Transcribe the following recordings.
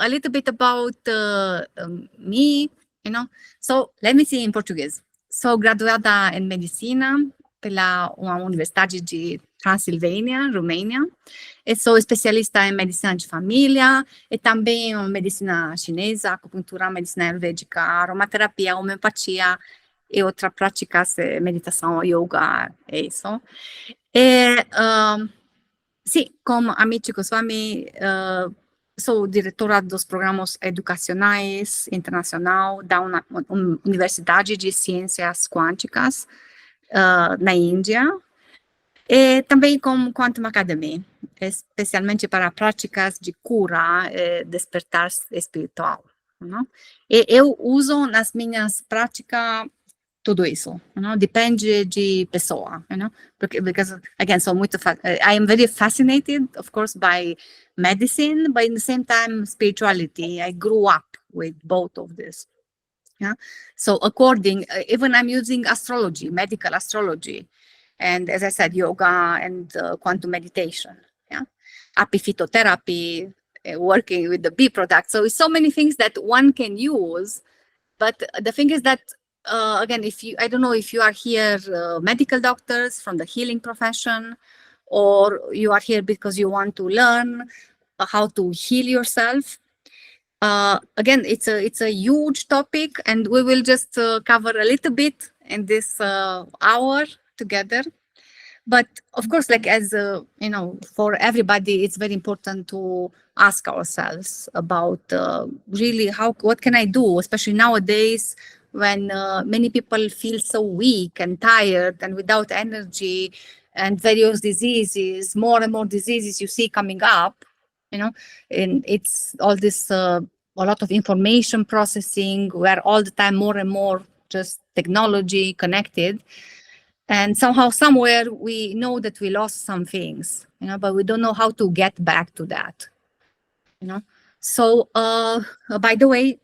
a little bit about me, So, let me see in português. Sou graduada em medicina pela uma universidade de Transilvânia, Romênia. Eu sou especialista em medicina de família e também em medicina chinesa, acupuntura, medicina ayurvédica, aromaterapia, homeopatia e outras práticas, meditação, yoga, é isso. E, sim, como Amit Goswami, sou diretora dos programas educacionais internacional da uma Universidade de Ciências Quânticas na Índia, e também como Quantum Academy, especialmente para práticas de cura e despertar espiritual. Não? E eu uso nas minhas práticas tudo isso, depende de pessoa, because again, so muito, I am very fascinated, of course, by medicine, but in the same time, spirituality. I grew up with both of this. Yeah. So even I'm using astrology, medical astrology, and as I said, yoga and quantum meditation. Yeah. Apiphytotherapy, working with the bee product. So it's so many things that one can use. But the thing is that, again, I don't know if you are here medical doctors from the healing profession, or you are here because you want to learn how to heal yourself. Again, it's a huge topic, and we will just cover a little bit in this hour together. But of course, like as for everybody, it's very important to ask ourselves about really what can I do, especially nowadays when many people feel so weak and tired and without energy, and various diseases, more and more diseases you see coming up, and it's all this a lot of information processing. We're all the time more and more just technology connected. And somehow, somewhere, we know that we lost some things, but we don't know how to get back to that, So, by the way,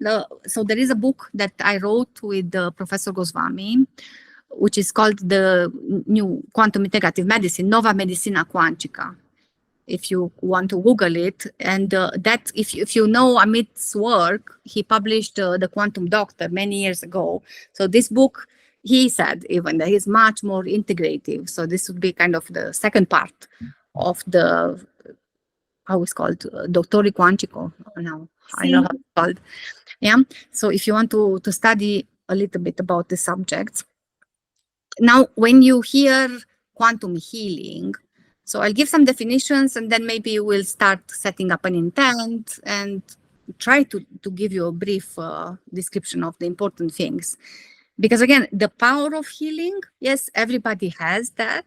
so there is a book that I wrote with Professor Goswami, which is called the New Quantum Integrative Medicine, Nova Medicina Quântica, if you want to Google it. And that, if you know Amit's work, he published The Quantum Doctor many years ago. So this book, he said even that he's much more integrative. So this would be kind of the second part of the, how it's called, Dottori Quantico. Now I know how it's called. Yeah. So if you want to study a little bit about the subjects. Now, when you hear quantum healing, so I'll give some definitions, and then maybe we'll start setting up an intent and try to give you a brief description of the important things. Because again, the power of healing, yes, everybody has that.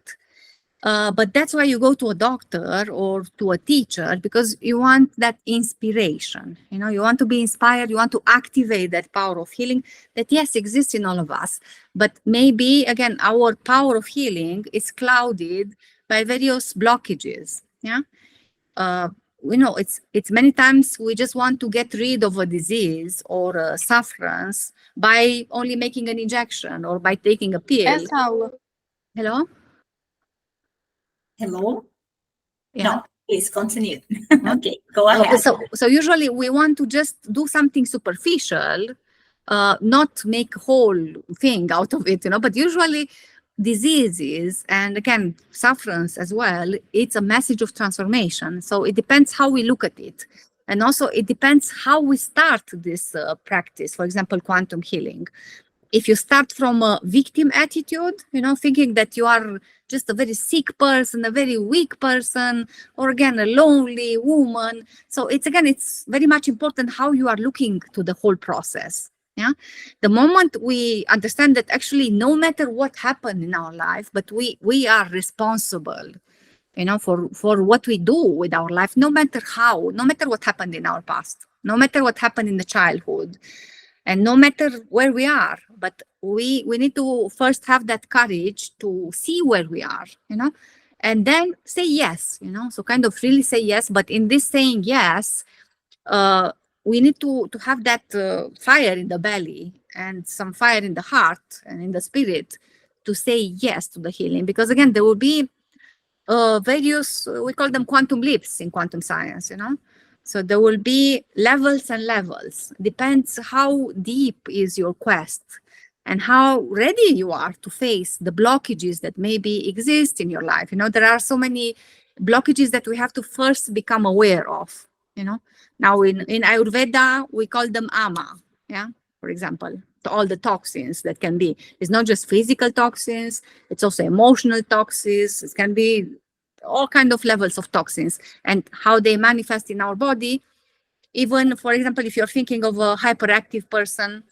But that's why you go to a doctor or to a teacher, because you want that inspiration. You want to be inspired. You want to activate that power of healing that, yes, exists in all of us. But maybe, again, our power of healing is clouded by various blockages. Yeah. It's many times we just want to get rid of a disease or a sufferance by only making an injection or by taking a pill. Hello? Hello? Yeah. No, please continue. Okay, go ahead. So usually we want to just do something superficial, not make a whole thing out of it, but usually diseases, and again, sufferance as well, it's a message of transformation. So it depends how we look at it. And also it depends how we start this practice, for example, quantum healing. If you start from a victim attitude, thinking that you are just a very sick person, a very weak person, or again, a lonely woman. So it's very much important how you are looking to the whole process. Yeah. The moment we understand that actually no matter what happened in our life, but we are responsible, for what we do with our life, no matter what happened in our past, no matter what happened in the childhood, and no matter where we are, but we need to first have that courage to see where we are, and then say yes, so kind of really say yes. But in this saying yes, we need to have that fire in the belly and some fire in the heart and in the spirit to say yes to the healing. Because again, there will be various, we call them quantum leaps in quantum science, So there will be levels and levels. Depends how deep is your quest and how ready you are to face the blockages that maybe exist in your life. There are so many blockages that we have to first become aware of. Now in Ayurveda, we call them ama, for example, all the toxins that can be. It's not just physical toxins, it's also emotional toxins. It can be all kinds of levels of toxins and how they manifest in our body. Even, for example, if you're thinking of a hyperactive person,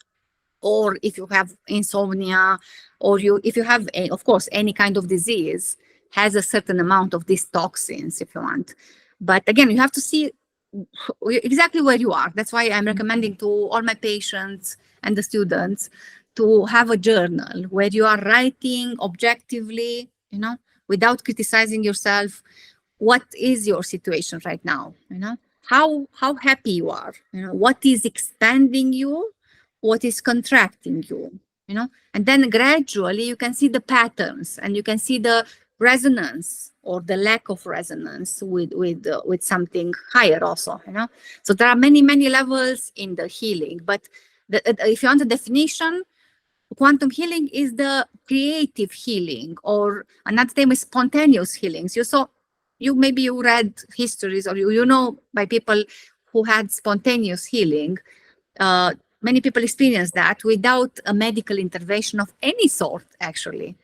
or if you have insomnia, or if you have, of course, any kind of disease, has a certain amount of these toxins, if you want. But again, you have to see exactly where you are. That's why I'm recommending to all my patients and the students to have a journal where you are writing objectively, without criticizing yourself, what is your situation right now, how happy you are, what is expanding you, what is contracting you, and then gradually you can see the patterns and you can see the resonance or the lack of resonance with something higher also, So there are many levels in the healing, but if you want the definition, quantum healing is the creative healing, or another term is spontaneous healings. Maybe you read histories, or you know by people who had spontaneous healing. Many people experience that without a medical intervention of any sort, actually.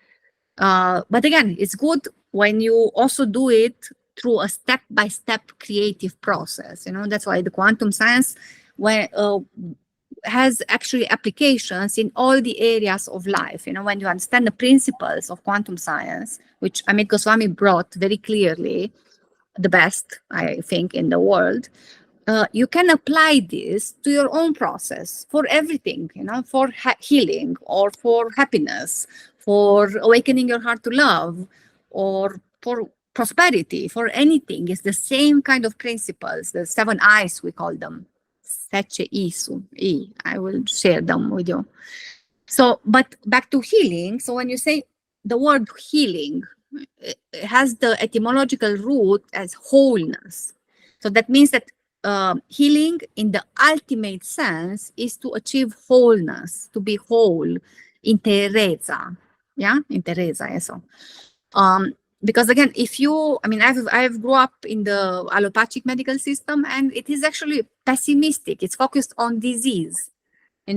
But again, it's good when you also do it through a step-by-step creative process. That's why the quantum science has actually applications in all the areas of life. When you understand the principles of quantum science, which Amit Goswami brought very clearly, the best, I think, in the world, you can apply this to your own process for everything, for healing, or for happiness, for awakening your heart to love, or for prosperity, for anything. It's the same kind of principles, the 7 I's, we call them. I will share them with you. So, but back to healing. So when you say the word healing, it has the etymological root as wholeness. So that means that healing in the ultimate sense is to achieve wholeness, to be whole, interezza. Interezza, eso. Because again, I've grew up in the allopathic medical system, and it is actually pessimistic. It's focused on disease,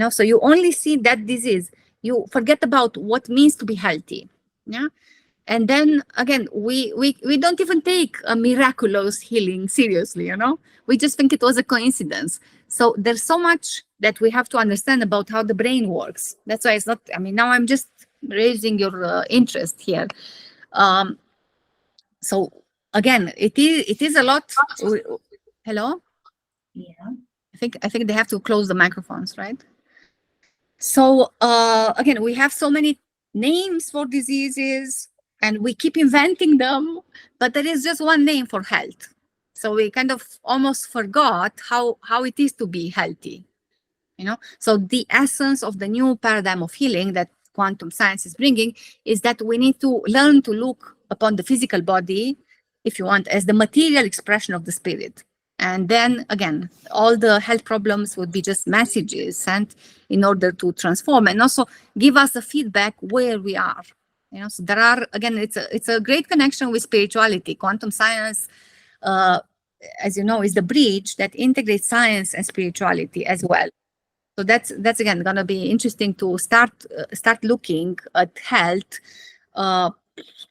so you only see that disease. You forget about what means to be healthy. And then again, we don't even take a miraculous healing seriously, we just think it was a coincidence. So there's so much that we have to understand about how the brain works. That's why it's not, now I'm just raising your interest here. So again, it is a lot. Hello? Yeah. I think they have to close the microphones, right? So again, we have so many names for diseases and we keep inventing them, but there is just one name for health. So we kind of almost forgot how it is to be healthy, So the essence of the new paradigm of healing that quantum science is bringing is that we need to learn to look upon the physical body, if you want, as the material expression of the spirit. And then again, all the health problems would be just messages sent in order to transform and also give us a feedback where we are. So there are, again, it's a great connection with spirituality. Quantum science, as you know, is the bridge that integrates science and spirituality as well. So that's again going to be interesting to start looking at health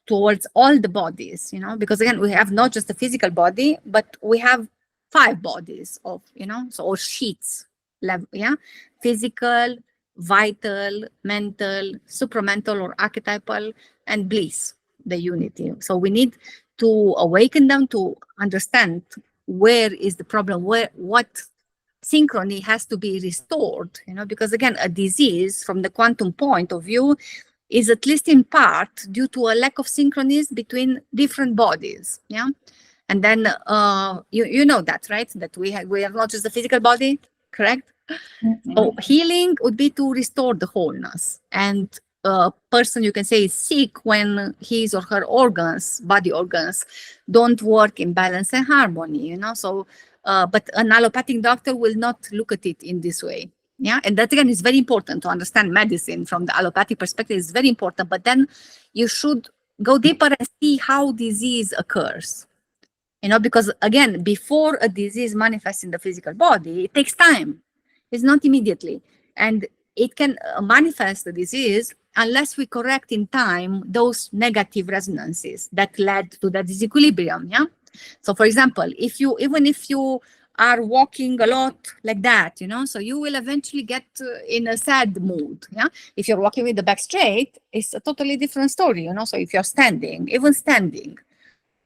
towards all the bodies, because again, we have not just the physical body, but we have 5 bodies of, or sheets, physical, vital, mental, supramental or archetypal, and bliss, the unity. So we need to awaken them to understand where is the problem, what synchrony has to be restored, because again, a disease from the quantum point of view is at least in part due to a lack of synchronies between different bodies. And then you know that, right? That we are not just the physical body, correct? Mm-hmm. So healing would be to restore the wholeness. And a person, you can say, is sick when his or her organs, body organs, don't work in balance and harmony. So but an allopathic doctor will not look at it in this way. Yeah, and that again is very important to understand medicine from the allopathic perspective. Is very important, but then you should go deeper and see how disease occurs. Because again, before a disease manifests in the physical body, it takes time. It's not immediately, and it can manifest the disease unless we correct in time those negative resonances that led to that disequilibrium. Yeah. So, for example, even if you are walking a lot like that, so you will eventually get in a sad mood. Yeah. If you're walking with the back straight, it's a totally different story. So if you're standing, even standing,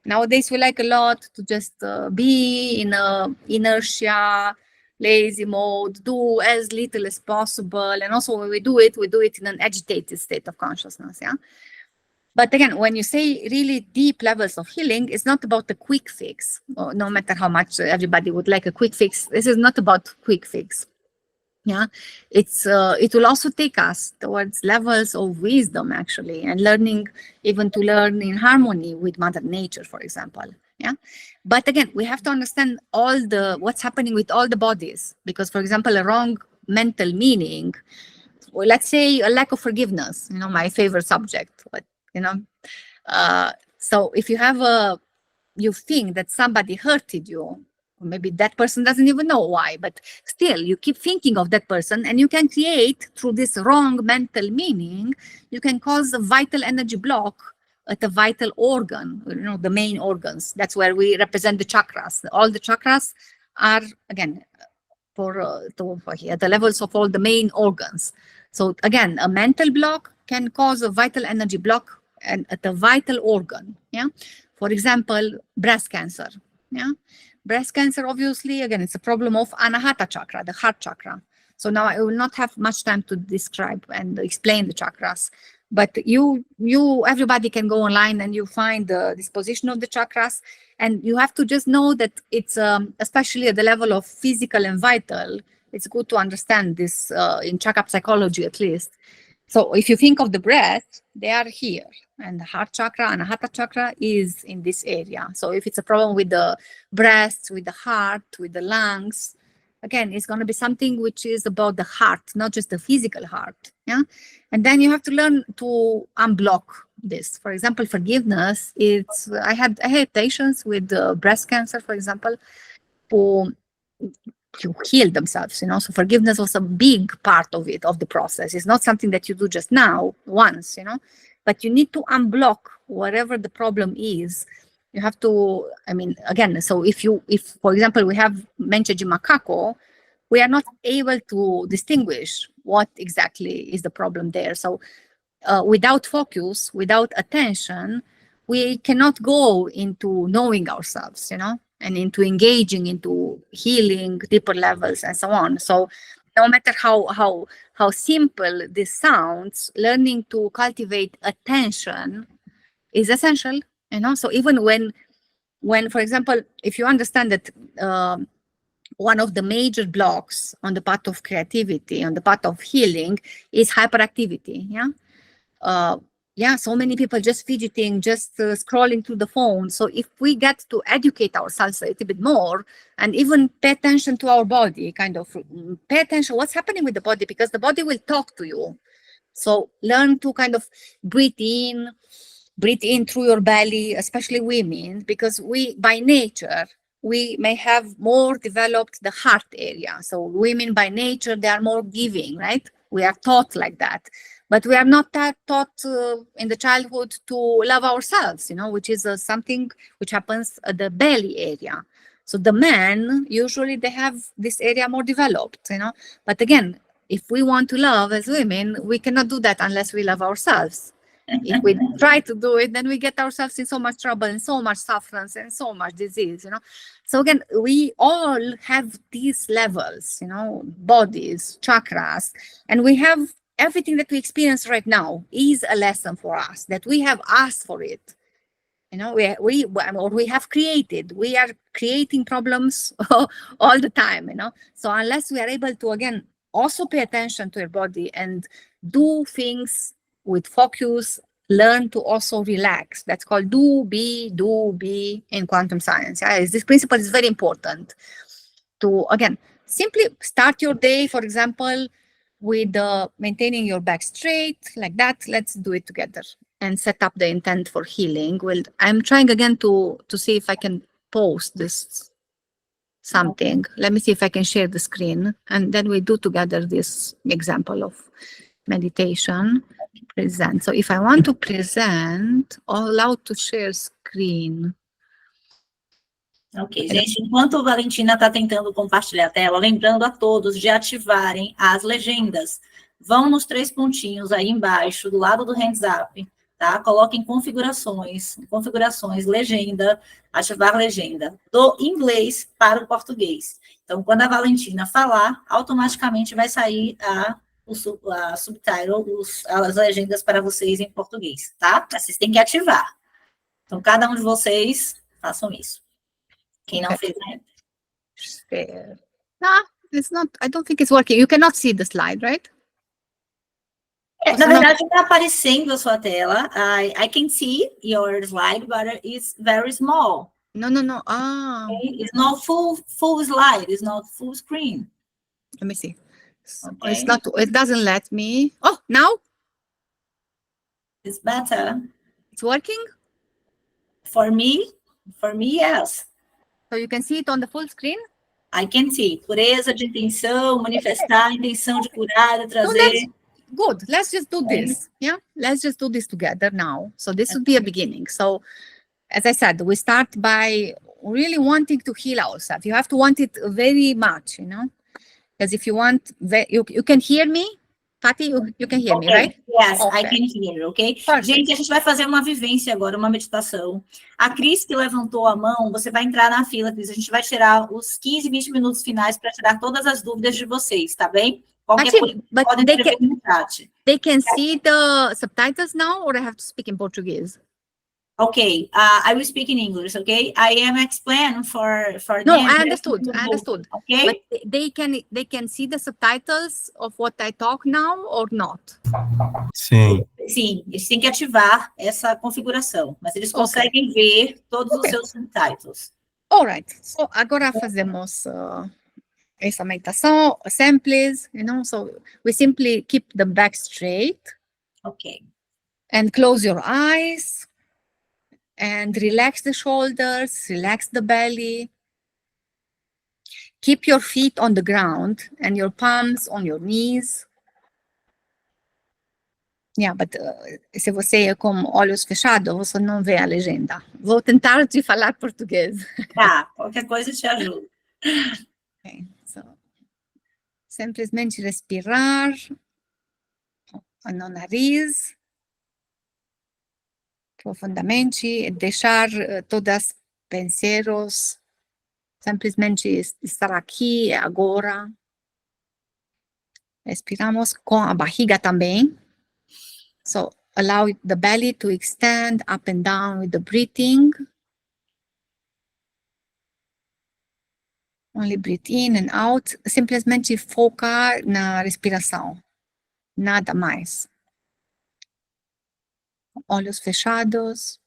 nowadays we like a lot to just be in a inertia, lazy mode, do as little as possible. And also when we do it in an agitated state of consciousness. Yeah. But again, when you say really deep levels of healing, it's not about a quick fix. No matter how much everybody would like a quick fix, this is not about quick fix. Yeah, it will also take us towards levels of wisdom, actually, and learning, even to learn in harmony with Mother Nature, for example. Yeah, but again, we have to understand what's happening with all the bodies, because, for example, a wrong mental meaning, or let's say a lack of forgiveness. My favorite subject, but so if you think that somebody hurted you, or maybe that person doesn't even know why, but still you keep thinking of that person, and you can create, through this wrong mental meaning, you can cause a vital energy block at a vital organ, the main organs. That's where we represent the chakras. All the chakras are, again, at the levels of all the main organs. So again, a mental block can cause a vital energy block and at a vital organ. Yeah. For example, breast cancer. Yeah. Breast cancer, obviously, again, it's a problem of Anahata chakra, the heart chakra. So now I will not have much time to describe and explain the chakras, but everybody can go online and you find the disposition of the chakras, and you have to just know that it's especially at the level of physical and vital. It's good to understand this in chakra psychology, at least. So if you think of the breath, they are here, and the heart chakra, Anahata chakra, is in this area. So if it's a problem with the breast, with the heart, with the lungs, again, it's going to be something which is about the heart, not just the physical heart. Yeah, and then you have to learn to unblock this. For example, forgiveness. I had patients with breast cancer, for example, who heal themselves, So forgiveness was a big part of it, of the process. It's not something that you do just now, once, but you need to unblock whatever the problem is. You have to, again, so if for example, we have Menchegi macaco, we are not able to distinguish what exactly is the problem there. So without focus, without attention, we cannot go into knowing ourselves, and into engaging into healing deeper levels and so on. So no matter how simple this sounds, learning to cultivate attention is essential. So even when, for example, if you understand that one of the major blocks on the path of creativity, on the path of healing, is hyperactivity. So many people just fidgeting, just scrolling through the phone. So if we get to educate ourselves a little bit more, and even pay attention to our body, kind of pay attention what's happening with the body, because the body will talk to you. So learn to kind of breathe in through your belly, especially women, because by nature, we may have more developed the heart area. So women by nature, they are more giving, right? We are taught like that. But we are not taught in the childhood to love ourselves, which is something which happens at the belly area. So the men, usually they have this area more developed, But again, if we want to love as women, we cannot do that unless we love ourselves. If we try to do it, then we get ourselves in so much trouble and so much sufferance and so much disease, So again, we all have these levels, bodies, chakras, and we have everything that we experience right now is a lesson for us, that we have asked for it. We have created. We are creating problems all the time, So unless we are able to, again, also pay attention to your body and do things with focus, learn to also relax. That's called do be in quantum science. This principle is very important. to, again, simply start your day, for example, with maintaining your back straight, like that. Let's do it together and set up the intent for healing. Well, I'm trying again to see if I can post this something. Let me see if I can share the screen, and then we do together this example of meditation. Present. So if I want to present, allow to share screen. Ok, gente, enquanto a Valentina está tentando compartilhar a tela, lembrando a todos de ativarem as legendas. Vão nos 3 pontinhos aí embaixo, do lado do hands up, tá? Coloquem configurações, legenda, ativar legenda, do inglês para o português. Então, quando a Valentina falar, automaticamente vai sair a subtitle, as legendas para vocês em português, tá? Vocês têm que ativar. Então, cada um de vocês façam isso. Quem não fez ainda. Share. No, it's not. I don't think it's working. You cannot see the slide, right? Na verdade, está aparecendo a sua tela. I can see your slide, but it's very small. No. Ah. Okay? It's not full slide. It's not full screen. Let me see. Okay. It's not. It doesn't let me. Oh, now It's better. it's working. For me, yes. So you can see it on the full screen. I can see. Pureza de intenção, manifestar a intenção de curar, trazer. Good. Let's just do this. Yeah. Let's just do this together now. So this would be a beginning. So, as I said, we start by really wanting to heal ourselves. You have to want it very much, you know, because if you want, you can hear me. Patty, you can hear me, right? Yes, okay. I can hear, ok? Perfect. Gente, a gente vai fazer uma vivência agora, uma meditação. A Cris, que levantou a mão, você vai entrar na fila, Cris. A gente vai tirar os 15, 20 minutos finais para tirar todas as dúvidas de vocês, tá bem? Qualquer coisa, podem escrever no chat. They can see the subtitles now, or I have to speak in Portuguese? Okay, I will speak in English, okay? I am explaining for No, them. I understood. Okay? But they can see the subtitles of what I talk now or not? Sim. Sim, eles têm que ativar essa configuração, mas eles conseguem ver todos os seus subtitles. All right. So agora fazemos essa meditação simples, you know, so we simply keep the back straight. Okay. And close your eyes. And relax the shoulders, relax the belly. Keep your feet on the ground and your palms on your knees. Yeah, but se você é com olhos fechados, você não vê a legenda. Vou tentar te falar português. Tá, qualquer coisa te ajuda. Okay, so simplesmente respirar no nariz. Profundamente, deixar todas penseiros, simplesmente estar aqui, agora. Respiramos com a barriga também. So, allow the belly to extend up and down with the breathing. Only breathe in and out. Simplesmente focar na respiração. Nada mais. Olhos fechados.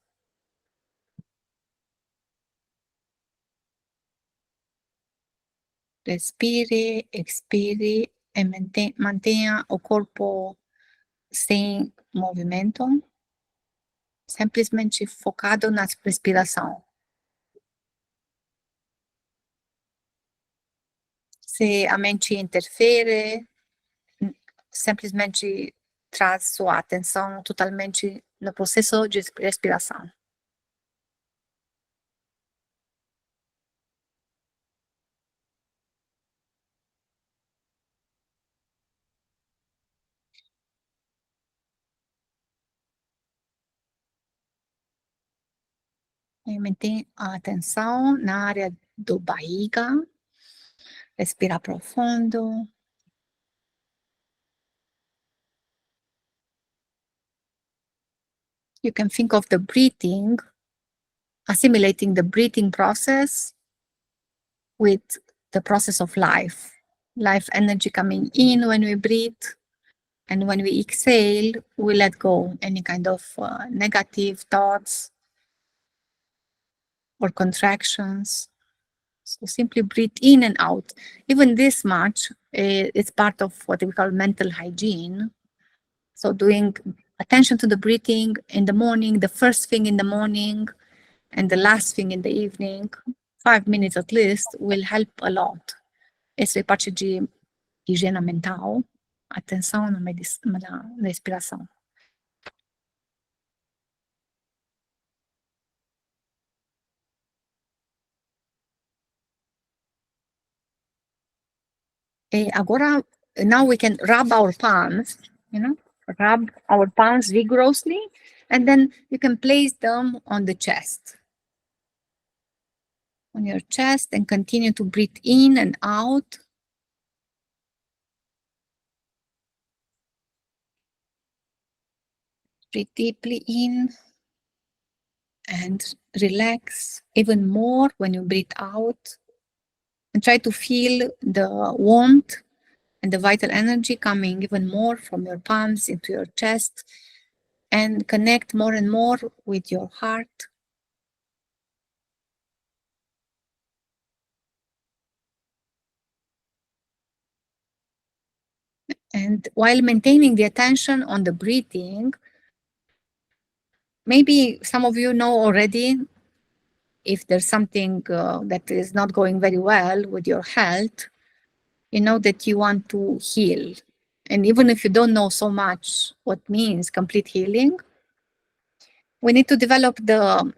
Respire, expire e mantenha o corpo sem movimento. Simplesmente focado na respiração. Se a mente interfere, simplesmente traz sua atenção totalmente no processo de respiração. E mantém a atenção na área do barriga. Respira profundo. You can think of the breathing, assimilating the breathing process with the process of life. Life energy coming in when we breathe, and when we exhale, we let go any kind of negative thoughts or contractions. So simply breathe in and out. Even this much is part of what we call mental hygiene. So doing attention to the breathing in the morning, the first thing in the morning, and the last thing in the evening, 5 minutes at least, will help a lot. Este parte de higiene mental, atenção na respiração. Agora, now we can rub our palms, rub our palms vigorously, and then you can place them on the chest. On your chest, and continue to breathe in and out. Breathe deeply in and relax even more when you breathe out. And try to feel the warmth and the vital energy coming even more from your palms into your chest, and connect more and more with your heart. And while maintaining the attention on the breathing, maybe some of you know already if there's something that is not going very well with your health, you know that you want to heal. And even if you don't know so much what means complete healing, we need to develop the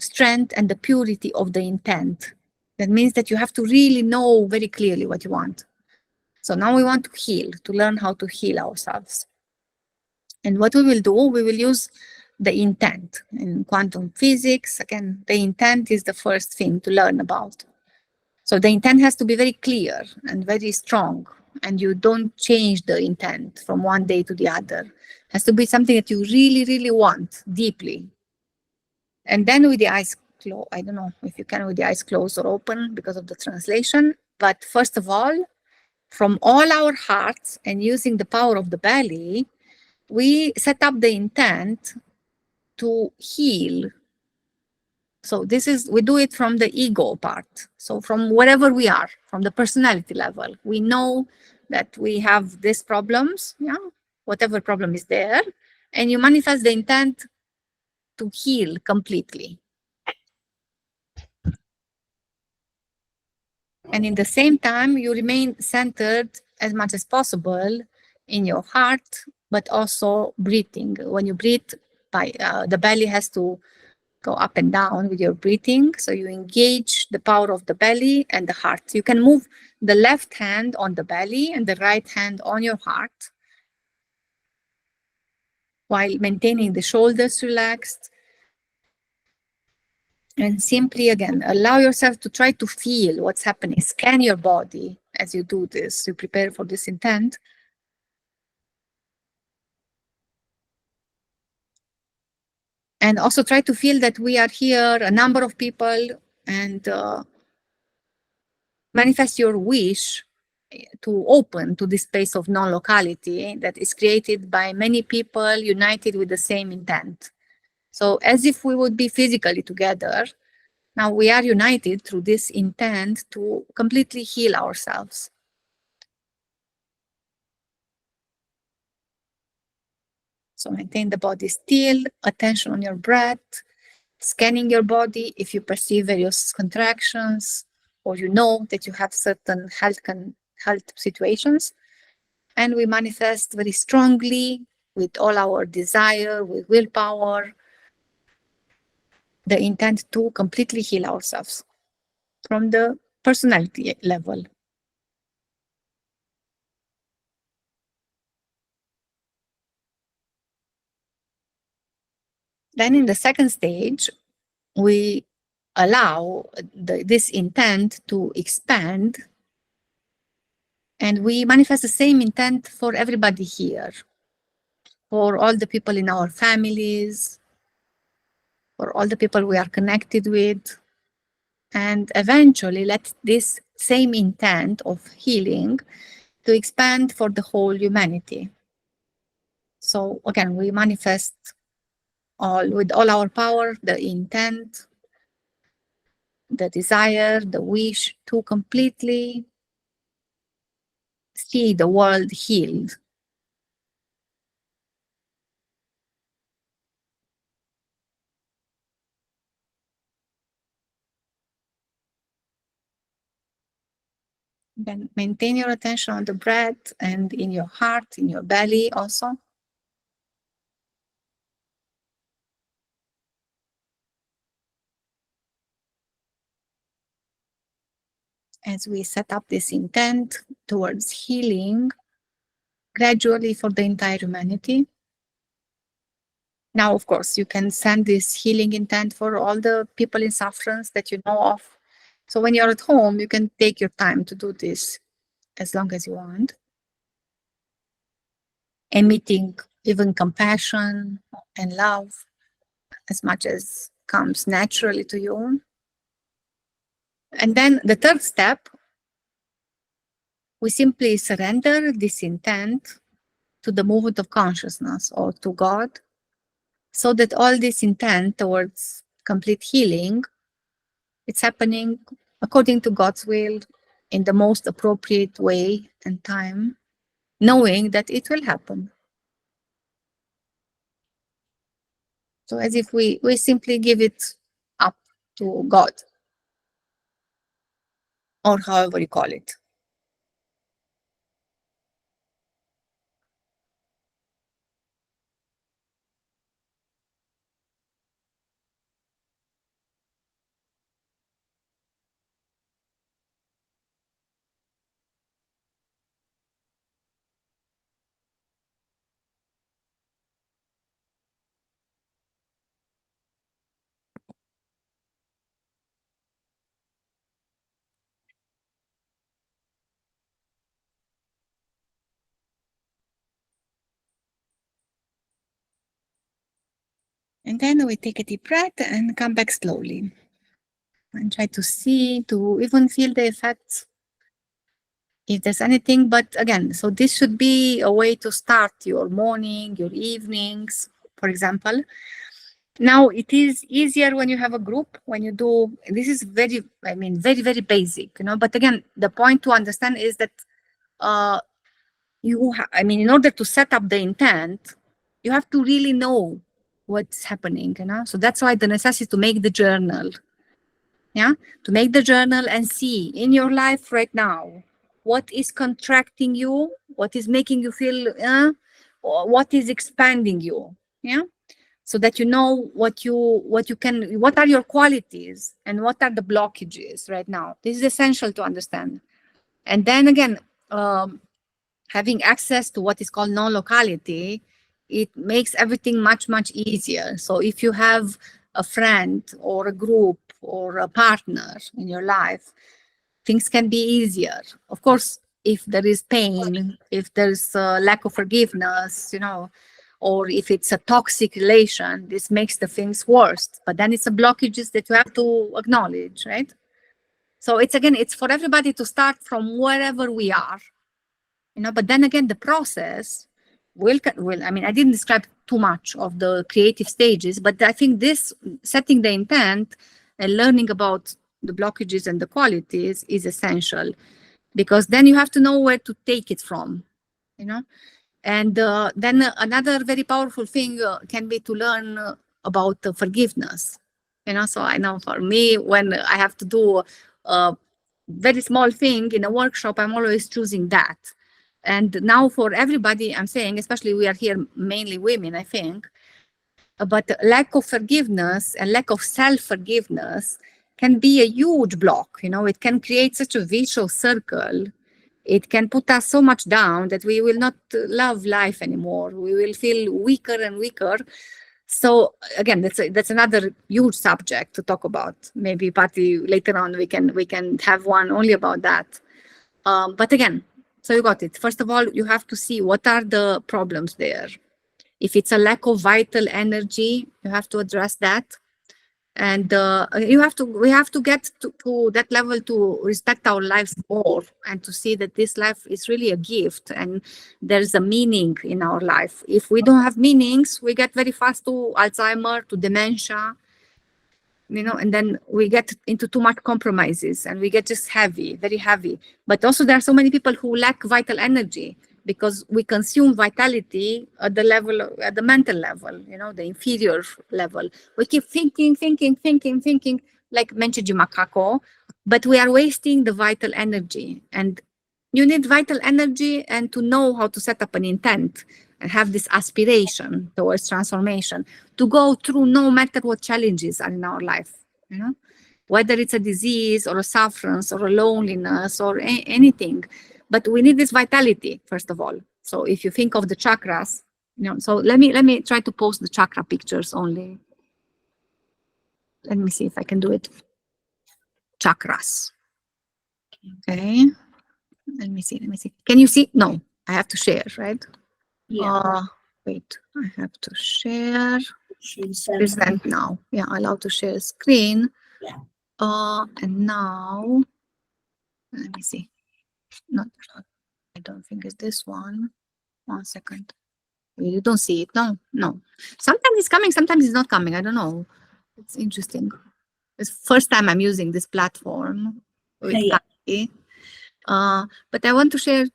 strength and the purity of the intent. That means that you have to really know very clearly what you want. So now we want to heal, to learn how to heal ourselves. And what we will do, we will use the intent. In quantum physics, again, the intent is the first thing to learn about. So the intent has to be very clear and very strong, and you don't change the intent from one day to the other. It has to be something that you really, really want deeply. And then with the eyes closed, I don't know if you can with the eyes closed or open because of the translation, but first of all, from all our hearts and using the power of the belly, we set up the intent to heal. So this is, we do it from the ego part. So from wherever we are, from the personality level, we know that we have these problems, whatever problem is there, and you manifest the intent to heal completely. And in the same time, you remain centered as much as possible in your heart, but also breathing. When you breathe, the belly has to go up and down with your breathing. So you engage the power of the belly and the heart. You can move the left hand on the belly and the right hand on your heart while maintaining the shoulders relaxed. And simply, again, allow yourself to try to feel what's happening. Scan your body as you do this. You prepare for this intent. And also try to feel that we are here, a number of people, and manifest your wish to open to this space of non-locality that is created by many people united with the same intent. So as if we would be physically together, now we are united through this intent to completely heal ourselves. So maintain the body still, attention on your breath, scanning your body if you perceive various contractions, or you know that you have certain health situations. And we manifest very strongly with all our desire, with willpower, the intent to completely heal ourselves from the personality level. Then in the second stage, we allow this intent to expand, and we manifest the same intent for everybody here, for all the people in our families, for all the people we are connected with, and eventually let this same intent of healing to expand for the whole humanity. So again, we manifest with all our power, the intent, the desire, the wish to completely see the world healed. Then maintain your attention on the breath and in your heart, in your belly also. As we set up this intent towards healing gradually for the entire humanity. Now, of course, you can send this healing intent for all the people in sufferance that you know of. So when you're at home, you can take your time to do this as long as you want. Emitting even compassion and love as much as comes naturally to you. And then the third step, we simply surrender this intent to the movement of consciousness or to God, so that all this intent towards complete healing, it's happening according to God's will in the most appropriate way and time, knowing that it will happen. So as if we simply give it up to God, or however you call it. And then we take a deep breath and come back slowly. And try to see, to even feel the effects, if there's anything. But again, so this should be a way to start your morning, your evenings, for example. Now, it is easier when you have a group, when you do, this is very, very basic, but again, the point to understand is that in order to set up the intent, you have to really know what's happening, so that's why the necessity to make the journal, to make the journal and see in your life right now, what is contracting you, what is making you feel, what is expanding you, so that you know what are your qualities and what are the blockages right now. This is essential to understand. And then again, having access to what is called non-locality, it makes everything much easier. So if you have a friend or a group or a partner in your life, things can be easier. Of course, if there is pain, if there's a lack of forgiveness, or if it's a toxic relation, this makes the things worse. But then it's a blockages that you have to acknowledge, right? So it's for everybody to start from wherever we are, but then again, the process will, I didn't describe too much of the creative stages, but I think this setting the intent and learning about the blockages and the qualities is essential, because then you have to know where to take it from, And then another very powerful thing can be to learn about forgiveness, So I know for me, when I have to do a very small thing in a workshop, I'm always choosing that. And now for everybody, I'm saying, especially we are here mainly women, I think, but lack of forgiveness and lack of self-forgiveness can be a huge block. It can create such a vicious circle. It can put us so much down that we will not love life anymore. We will feel weaker and weaker. So again, that's another huge subject to talk about. Maybe partly later on we can have one only about that. But again, so you got it. First of all, you have to see what are the problems there. If it's a lack of vital energy, you have to address that. And we have to get to that level to respect our lives more and to see that this life is really a gift and there's a meaning in our life. If we don't have meanings, we get very fast to Alzheimer, to dementia. and then we get into too much compromises and we get just heavy, very heavy. But also there are so many people who lack vital energy because we consume vitality at the mental level, the inferior level. We keep thinking, like mentioned macaco, but we are wasting the vital energy. And you need vital energy and to know how to set up an intent and have this aspiration towards transformation to go through no matter what challenges are in our life, whether it's a disease or a sufferance or a loneliness or anything. But we need this vitality, first of all. So if you think of the chakras, so let me try to post the chakra pictures only. Let me see if I can do it. Chakras. Okay. Let me see. Can you see? No, I have to share, right? Yeah. Wait, I have to share. Present now. Yeah, allow to share screen. Yeah. And now, let me see. Not, I don't think it's this one. 1 second. You don't see it? No. Sometimes it's coming, sometimes it's not coming. I don't know. It's interesting. It's first time I'm using this platform with Kaki. But I want to share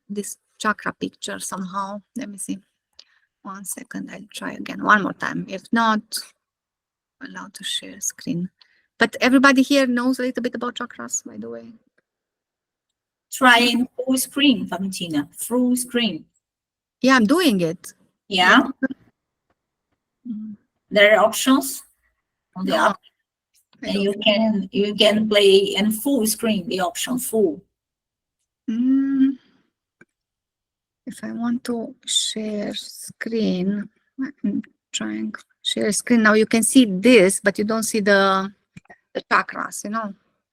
this chakra picture somehow. Let me see. 1 second. I'll try again one more time. If not, allow to share screen. But everybody here knows a little bit about chakras, by the way. Try in full screen, Valentina. Full screen. Yeah, I'm doing it. Yeah. There are options on the app. And you can play in full screen, the option full. If I want to share screen, I'm trying share screen. Now you can see this, but you don't see the chakras,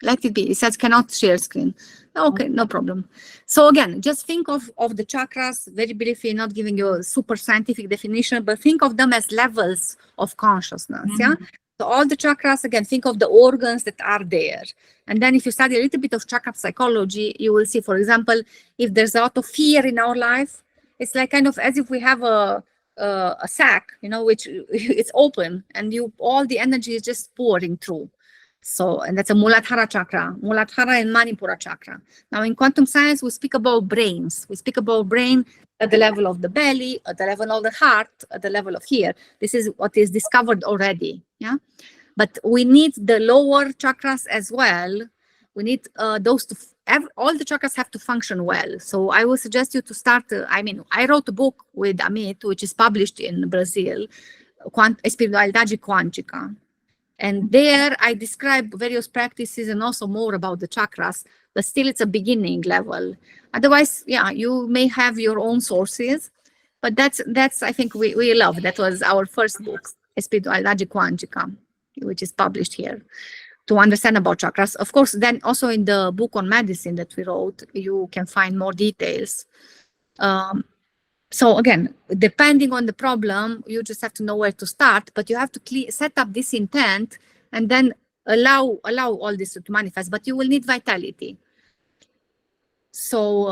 Let it be. It says cannot share screen. Okay, no problem. So again, just think of the chakras very briefly, not giving you a super scientific definition, but think of them as levels of consciousness, yeah? So all the chakras, again, think of the organs that are there. And then if you study a little bit of chakra psychology, you will see, for example, if there's a lot of fear in our life, it's like kind of as if we have a sack, which it's open and all the energy is just pouring through. So, and that's a Muladhara chakra, Muladhara and Manipura chakra. Now in quantum science, we speak about brains. We speak about brain at the level of the belly, at the level of the heart, at the level of here. This is what is discovered already, yeah? But we need the lower chakras as well. We need those all the chakras have to function well. So I will suggest you to start, I wrote a book with Amit, which is published in Brazil, Espiritualidade Quântica. And there I describe various practices and also more about the chakras, but still it's a beginning level. Otherwise, yeah, you may have your own sources, but that's I think we love. That was our first book, Espiritualidade Quântica, which is published here, to understand about chakras. Of course, then also in the book on medicine that we wrote, you can find more details. So again, depending on the problem, you just have to know where to start, but you have to set up this intent and then allow all this to manifest, but you will need vitality. So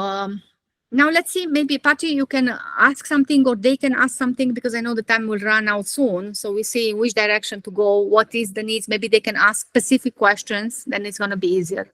now let's see, maybe Patty, you can ask something or they can ask something because I know the time will run out soon. So we see which direction to go, what is the needs, maybe they can ask specific questions, then it's going to be easier.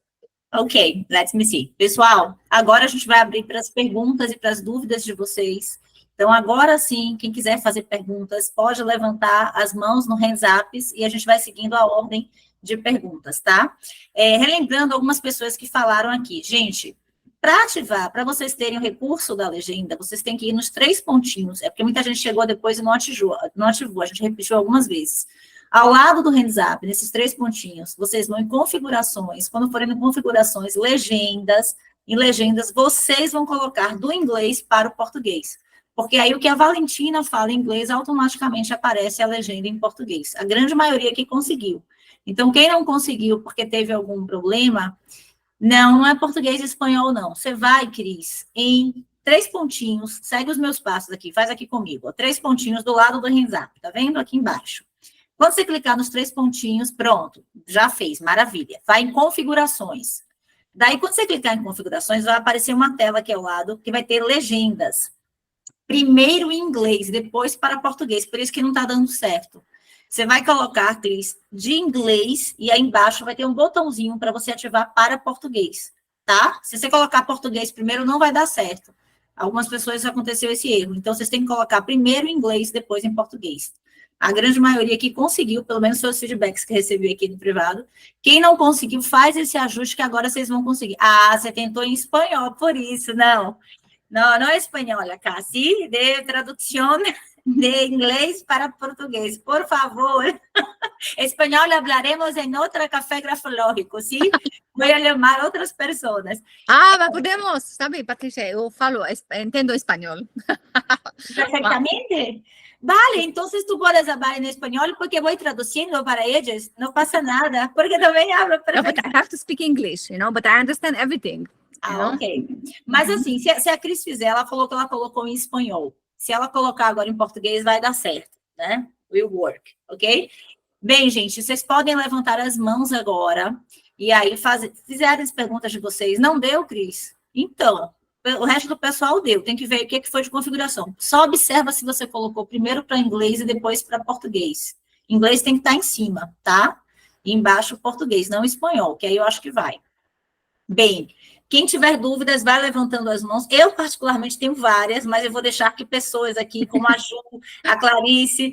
Ok, let me see. Pessoal, agora a gente vai abrir para as perguntas e para as dúvidas de vocês. Então, agora sim, quem quiser fazer perguntas, pode levantar as mãos no Hands Ups e a gente vai seguindo a ordem de perguntas, tá? Relembrando algumas pessoas que falaram aqui. Gente, para ativar, para vocês terem o recurso da legenda, vocês têm que ir nos 3 pontinhos. É porque muita gente chegou depois e não ativou. A gente repetiu algumas vezes. Ao lado do Hands Up, nesses 3 pontinhos, vocês vão em configurações. Quando forem em configurações, legendas, em legendas, vocês vão colocar do inglês para o português. Porque aí o que a Valentina fala em inglês, automaticamente aparece a legenda em português. A grande maioria que conseguiu. Então, quem não conseguiu porque teve algum problema, não é português e espanhol, não. Você vai, Cris, em 3 pontinhos, segue os meus passos aqui, faz aqui comigo. Ó, 3 pontinhos do lado do Hands Up, tá vendo? Aqui embaixo. Quando você clicar nos 3 pontinhos, pronto, já fez, maravilha. Vai em configurações. Daí, quando você clicar em configurações, vai aparecer uma tela aqui ao lado, que vai ter legendas. Primeiro em inglês, depois para português, por isso que não está dando certo. Você vai colocar, Cris, de inglês e aí embaixo vai ter um botãozinho para você ativar para português, tá? Se você colocar português primeiro, não vai dar certo. Algumas pessoas aconteceu esse erro. Então, vocês têm que colocar primeiro em inglês, depois em português. A grande maioria aqui conseguiu, pelo menos foi os feedbacks que recebi aqui no privado. Quem não conseguiu, faz esse ajuste que agora vocês vão conseguir. Ah, você tentou em espanhol, por isso, não. Não, não é espanhol acá, sim? De tradução de inglês para português, por favor. Espanhol hablaremos em outro café grafológico, sim? Vou chamar outras pessoas. Ah, mas podemos, sabe, Patricia, eu falo, entendo espanhol. Perfectamente. Vale, entonces tú puedes hablar en español porque voy traduciendo para ellos. No pasa nada, porque também hablo No, but perfectamente. I have to speak English, but I understand everything. Ah, ok. Mas assim, se a Cris fizer, ela falou que ela colocou em espanhol. Se ela colocar agora em português, vai dar certo, né? Will work, ok? Bem, gente, vocês podem levantar as mãos agora e aí fizerem as perguntas de vocês. Não deu, Cris? Então, o resto do pessoal deu. Tem que ver o que foi de configuração. Só observa se você colocou primeiro para inglês e depois para português. Inglês tem que estar em cima, tá? E embaixo português, não espanhol, que aí eu acho que vai. Bem, quem tiver dúvidas, vai levantando as mãos. Eu, particularmente, tenho várias, mas eu vou deixar que pessoas aqui, como a Ju, a Clarice,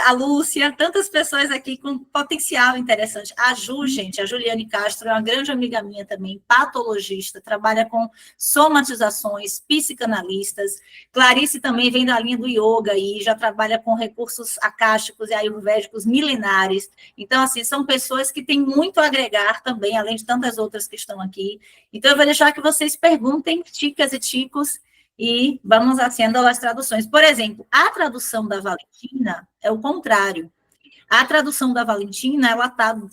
a Lúcia, tantas pessoas aqui com potencial interessante. A Ju, gente, a Juliane Castro é uma grande amiga minha também, patologista, trabalha com somatizações, psicanalistas. Clarice também vem da linha do yoga e já trabalha com recursos acásticos e ayurvédicos milenares. Então, assim, são pessoas que têm muito a agregar também, além de tantas outras que estão aqui. Então, eu vou deixar que vocês perguntem, chicas e chicos, e vamos haciendo as traduções. Por exemplo, a tradução da Valentina é o contrário. A tradução da Valentina,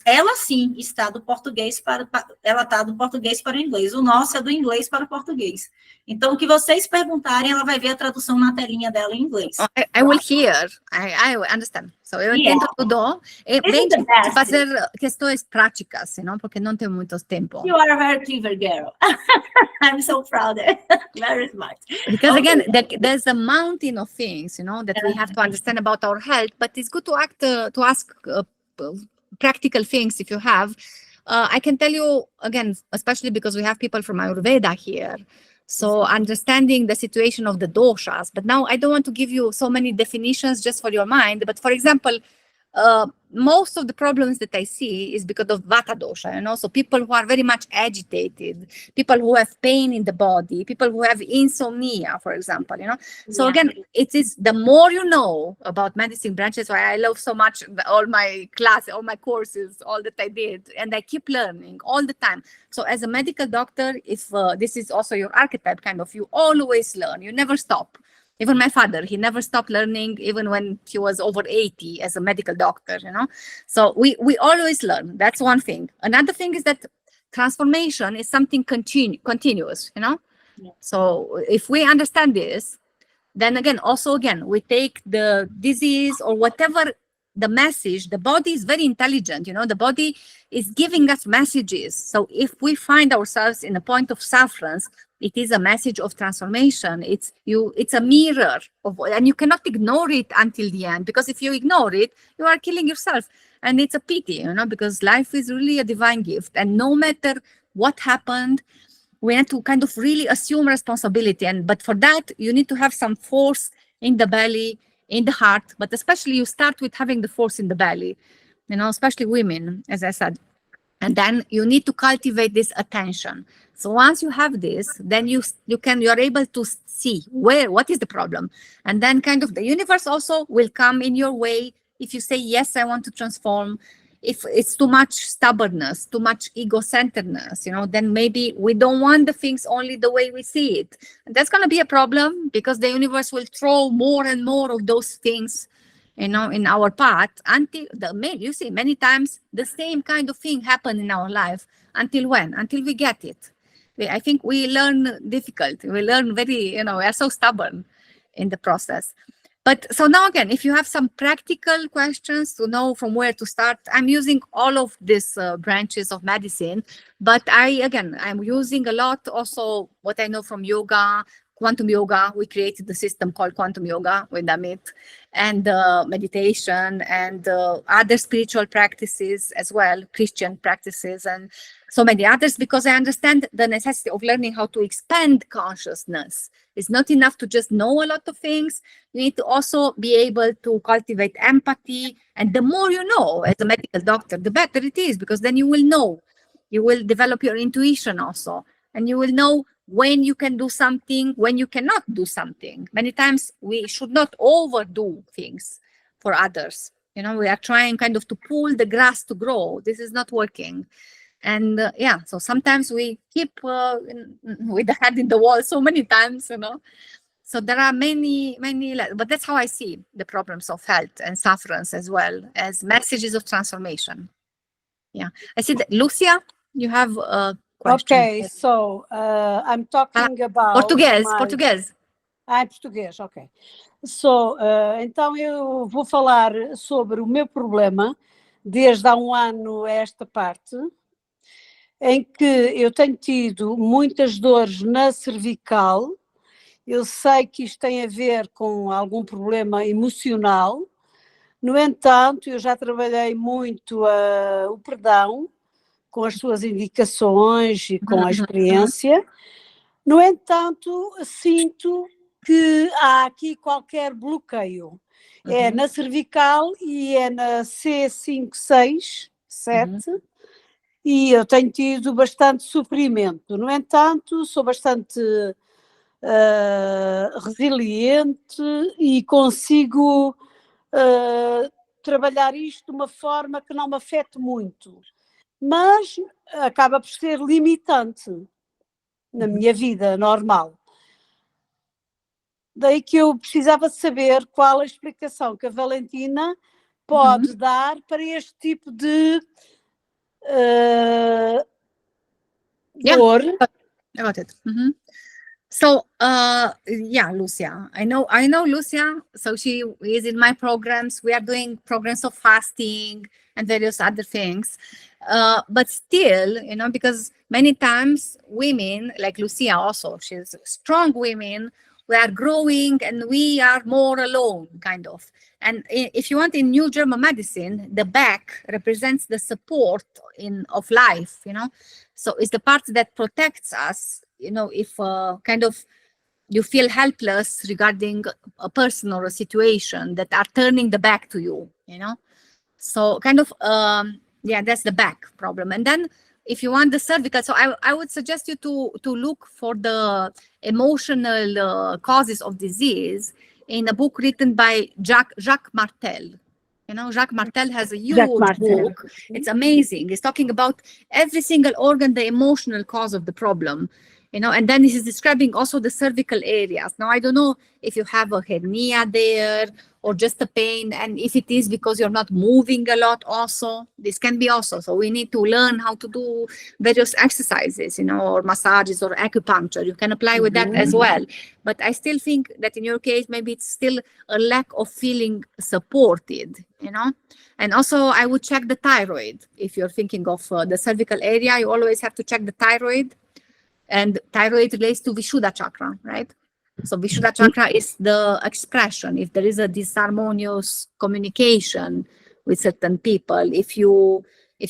ela sim está do português para o inglês. O nosso é do inglês para o português. Então, o que vocês perguntarem, ela vai ver a tradução na telinha dela em inglês. I will hear, I understand. So, eu entendo tudo. Bem the de best. fazer questões práticas, porque não tenho muito tempo. You are a very clever girl. I'm so proud. Very smart. Because Okay. again, there's a mountain of things, that we have to understand about our health, but it's good to ask practical things if you have. I can tell you, again, especially because we have people from Ayurveda here, so understanding the situation of the doshas. But now I don't want to give you so many definitions just for your mind, but for example, most of the problems that I see is because of Vata dosha, so people who are very much agitated, people who have pain in the body, people who have insomnia, for example, So again, it is the more you know about medicine branches, why I love so much all my classes, all my courses, all that I did, and I keep learning all the time. So as a medical doctor, if this is also your archetype, kind of, you always learn, you never stop. Even my father, he never stopped learning, even when he was over 80 as a medical doctor, So we always learn. That's one thing. Another thing is that transformation is something continuous, Yeah. So if we understand this, then again, we take the disease or whatever the message, the body is very intelligent, the body is giving us messages. So if we find ourselves in a point of sufferance, it is a message of transformation. It's a mirror and you cannot ignore it until the end, because if you ignore it, you are killing yourself. And it's a pity, because life is really a divine gift. And no matter what happened, we need to kind of really assume responsibility. But for that, you need to have some force in the belly, in the heart, but especially you start with having the force in the belly, especially women, as I said. And then you need to cultivate this attention. So once you have this, then you're able to see what is the problem. And then kind of the universe also will come in your way. If you say, yes, I want to transform. If it's too much stubbornness, too much ego-centeredness, then maybe we don't want the things only the way we see it. And that's going to be a problem, because the universe will throw more and more of those things in our path until you see many times the same kind of thing happen in our life. Until when? Until we get it. I think we learn difficult. We learn very, we are so stubborn in the process. But so now again, if you have some practical questions to know from where to start, I'm using all of these branches of medicine, but I'm using a lot also what I know from yoga, quantum yoga. We created the system called quantum yoga with Amit, and meditation, and other spiritual practices as well, Christian practices, and so many others, because I understand the necessity of learning how to expand consciousness. It's not enough to just know a lot of things. You need to also be able to cultivate empathy. And the more you know as a medical doctor, the better it is, because then you will know. You will develop your intuition also. And you will know when you can do something, when you cannot do something. Many times we should not overdo things for others. You know, we are trying kind of to pull the grass to grow. This is not working. And yeah, so sometimes we keep with the head in the wall so many times, you know. So there are many, but that's how I see the problems of health and sufferance as well as messages of transformation. Yeah, I see that Lucia, you have a question. Okay, so I'm talking about Português, my... português. Ah, em português, ok. So, então eu vou falar sobre o meu problema desde há um ano a esta parte, em que eu tenho tido muitas dores na cervical. Eu sei que isto tem a ver com algum problema emocional. No entanto, eu já trabalhei muito o perdão, com as suas indicações e com a experiência. No entanto, sinto que há aqui qualquer bloqueio. É na cervical e é na C5, 6, 7. E eu tenho tido bastante sofrimento. No entanto, sou bastante resiliente e consigo trabalhar isto de uma forma que não me afete muito. Mas acaba por ser limitante na minha vida normal. Daí que eu precisava saber qual a explicação que a Valentina pode dar para este tipo de dor. I got it. So, yeah, Lucia, I know Lucia. So she is in my programs. We are doing programs of fasting and various other things. But still, you know, because many times women, like Lucia also, she's strong women, we are growing and we are more alone, kind of. And if you want, in New German medicine, the back represents the support of life, you know. So it's the part that protects us, you know, if kind of you feel helpless regarding a person or a situation that are turning the back to you, you know. So kind of, yeah, that's the back problem. And then if you want the cervical, so I would suggest you to look for the emotional causes of disease in a book written by Jacques Martel. You know, Jacques Martel has a huge book. It's amazing. He's talking about every single organ, the emotional cause of the problem. You know, and then he's describing also the cervical areas. Now, I don't know if you have a hernia there or just a pain, and if it is because you're not moving a lot also, this can be also. So we need to learn how to do various exercises, you know, or massages or acupuncture. You can apply with that as well. But I still think that in your case, maybe it's still a lack of feeling supported, you know. And also I would check the thyroid. If you're thinking of the cervical area, you always have to check the thyroid. And thyroid relates to Vishuddha chakra, right? So Vishuddha chakra is the expression. If there is a disharmonious communication with certain people, if you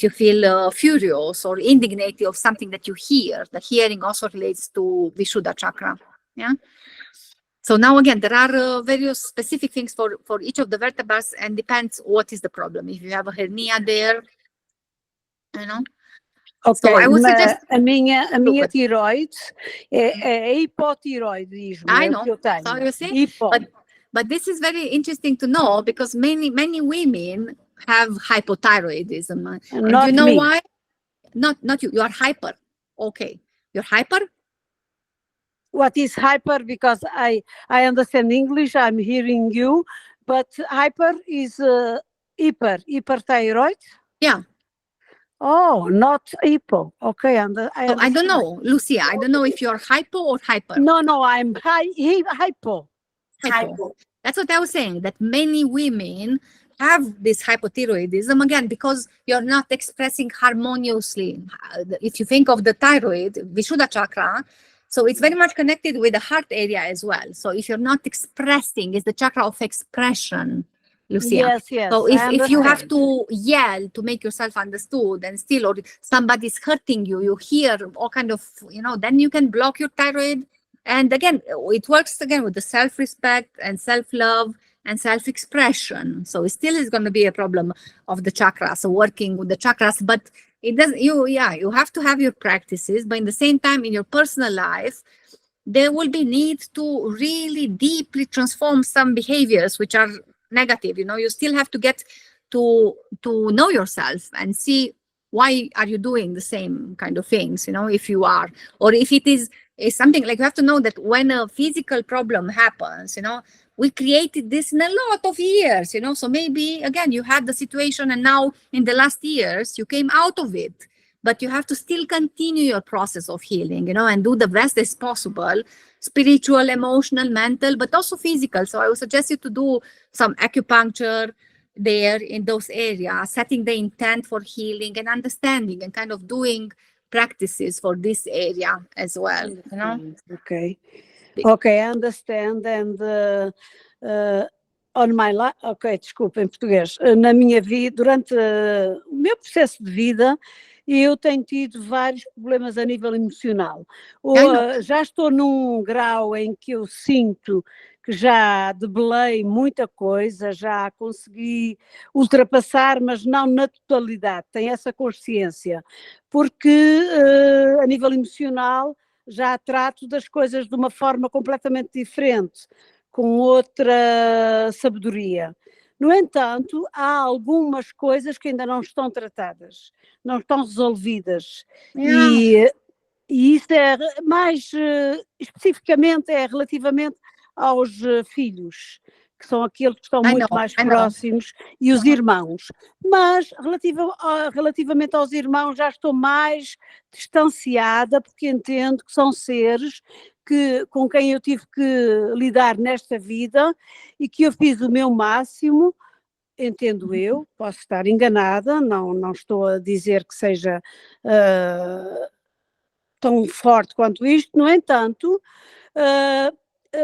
feel furious or indignated of something that you hear, the hearing also relates to Vishuddha chakra. Yeah. So now again, there are various specific things for each of the vertebrae, and depends what is the problem. If you have a hernia there, you know. Ok, so I would suggest... a minha tiroide é hipotiroidismo. I know. Que eu tenho. So you see, but this is very interesting to know, because many women have hypothyroidism. And Not you know me. why? Not you. You are hyper. Okay, you're hyper. What is hyper? Because I understand English. I'm hearing you, but hyper is hyperthyroid. Yeah. Oh, not hypo. Okay, I don't know, Lucia. I don't know if you're hypo or hyper. No, I'm hypo. Hypo. That's what I was saying, that many women have this hypothyroidism, again, because you're not expressing harmoniously. If you think of the thyroid, Vishuddha chakra, So it's very much connected with the heart area as well. So if you're not expressing, it's the chakra of expression, Lucia. Yes, So I if you have understand. to yell to make yourself understood and still, or somebody's hurting you, you hear all kind of, then you can block your thyroid. And again, it works again with the self-respect and self-love and self-expression. So it still is going to be a problem of the chakras, so working with the chakras, but it doesn't, you have to have your practices, but in the same time, in your personal life, there will be need to really deeply transform some behaviors which are negative. You still have to get to know yourself and see why are you doing the same kind of things, if you are, or if it is something like you have to know that when a physical problem happens, we created this in a lot of years, so maybe again you had the situation and now in the last years you came out of it, but you have to still continue your process of healing, and do the best as possible, spiritual, emotional, mental, but also physical. So I would suggest you to do some acupuncture there in those areas, setting the intent for healing and understanding and kind of doing practices for this area as well, Okay. Okay, I understand. And on my life, ok, desculpa, em português. Na minha vida, durante o meu processo de vida, eu tenho tido vários problemas a nível emocional. Já estou num grau em que eu sinto que já debelei muita coisa, já consegui ultrapassar, mas não na totalidade, tenho essa consciência, porque a nível emocional já trato das coisas de uma forma completamente diferente, com outra sabedoria. No entanto, há algumas coisas que ainda não estão tratadas, não estão resolvidas, e isso é mais especificamente relativamente aos filhos, que são aqueles que estão muito mais próximos, e os irmãos. Mas, relativamente aos irmãos, já estou mais distanciada, porque entendo que são seres com quem eu tive que lidar nesta vida e que eu fiz o meu máximo, entendo eu, posso estar enganada, não estou a dizer que seja tão forte quanto isto, no entanto,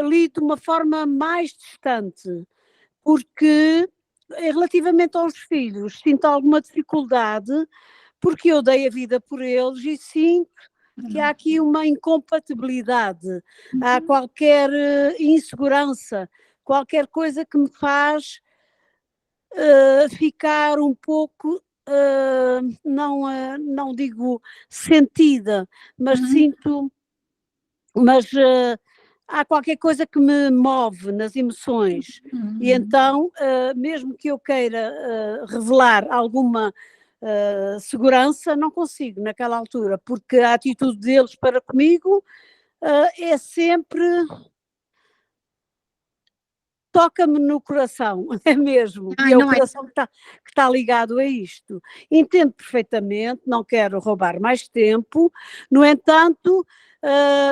li de uma forma mais distante, porque relativamente aos filhos sinto alguma dificuldade, porque eu dei a vida por eles e sinto que há aqui uma incompatibilidade, há qualquer insegurança, qualquer coisa que me faz ficar um pouco, não digo sentida, mas sinto, mas há qualquer coisa que me move nas emoções, e então, mesmo que eu queira revelar alguma segurança, não consigo naquela altura, porque a atitude deles para comigo é sempre, toca-me no coração, é mesmo, e é o coração que está ligado a isto. Entendo perfeitamente, não quero roubar mais tempo, no entanto,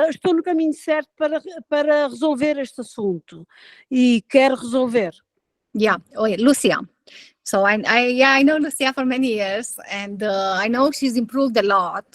estou no caminho certo para resolver este assunto, e quero resolver. Yeah, Lucia. So I know Lucia for many years, and I know she's improved a lot,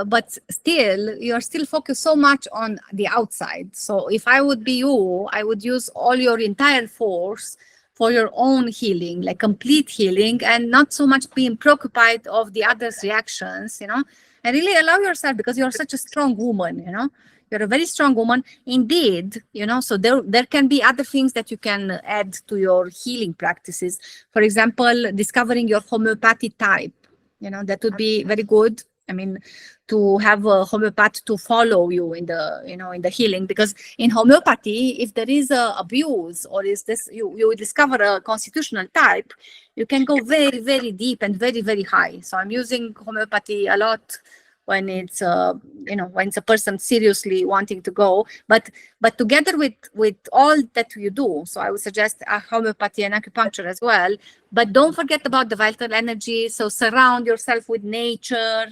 but still, you're still focused so much on the outside. So if I would be you, I would use all your entire force for your own healing, like complete healing, and not so much being preoccupied of the others' reactions, and really allow yourself, because you're such a strong woman, You're a very strong woman indeed, so there can be other things that you can add to your healing practices. For example, discovering your homeopathy type, that would be very good. I mean, to have a homeopath to follow you in the healing, because in homeopathy, if there is a abuse, or is this, you discover a constitutional type, you can go very, very deep and very, very high. So I'm using homeopathy a lot when it's when it's a person seriously wanting to go, but together with all that you do. So I would suggest homeopathy and acupuncture as well, but don't forget about the vital energy. So surround yourself with nature,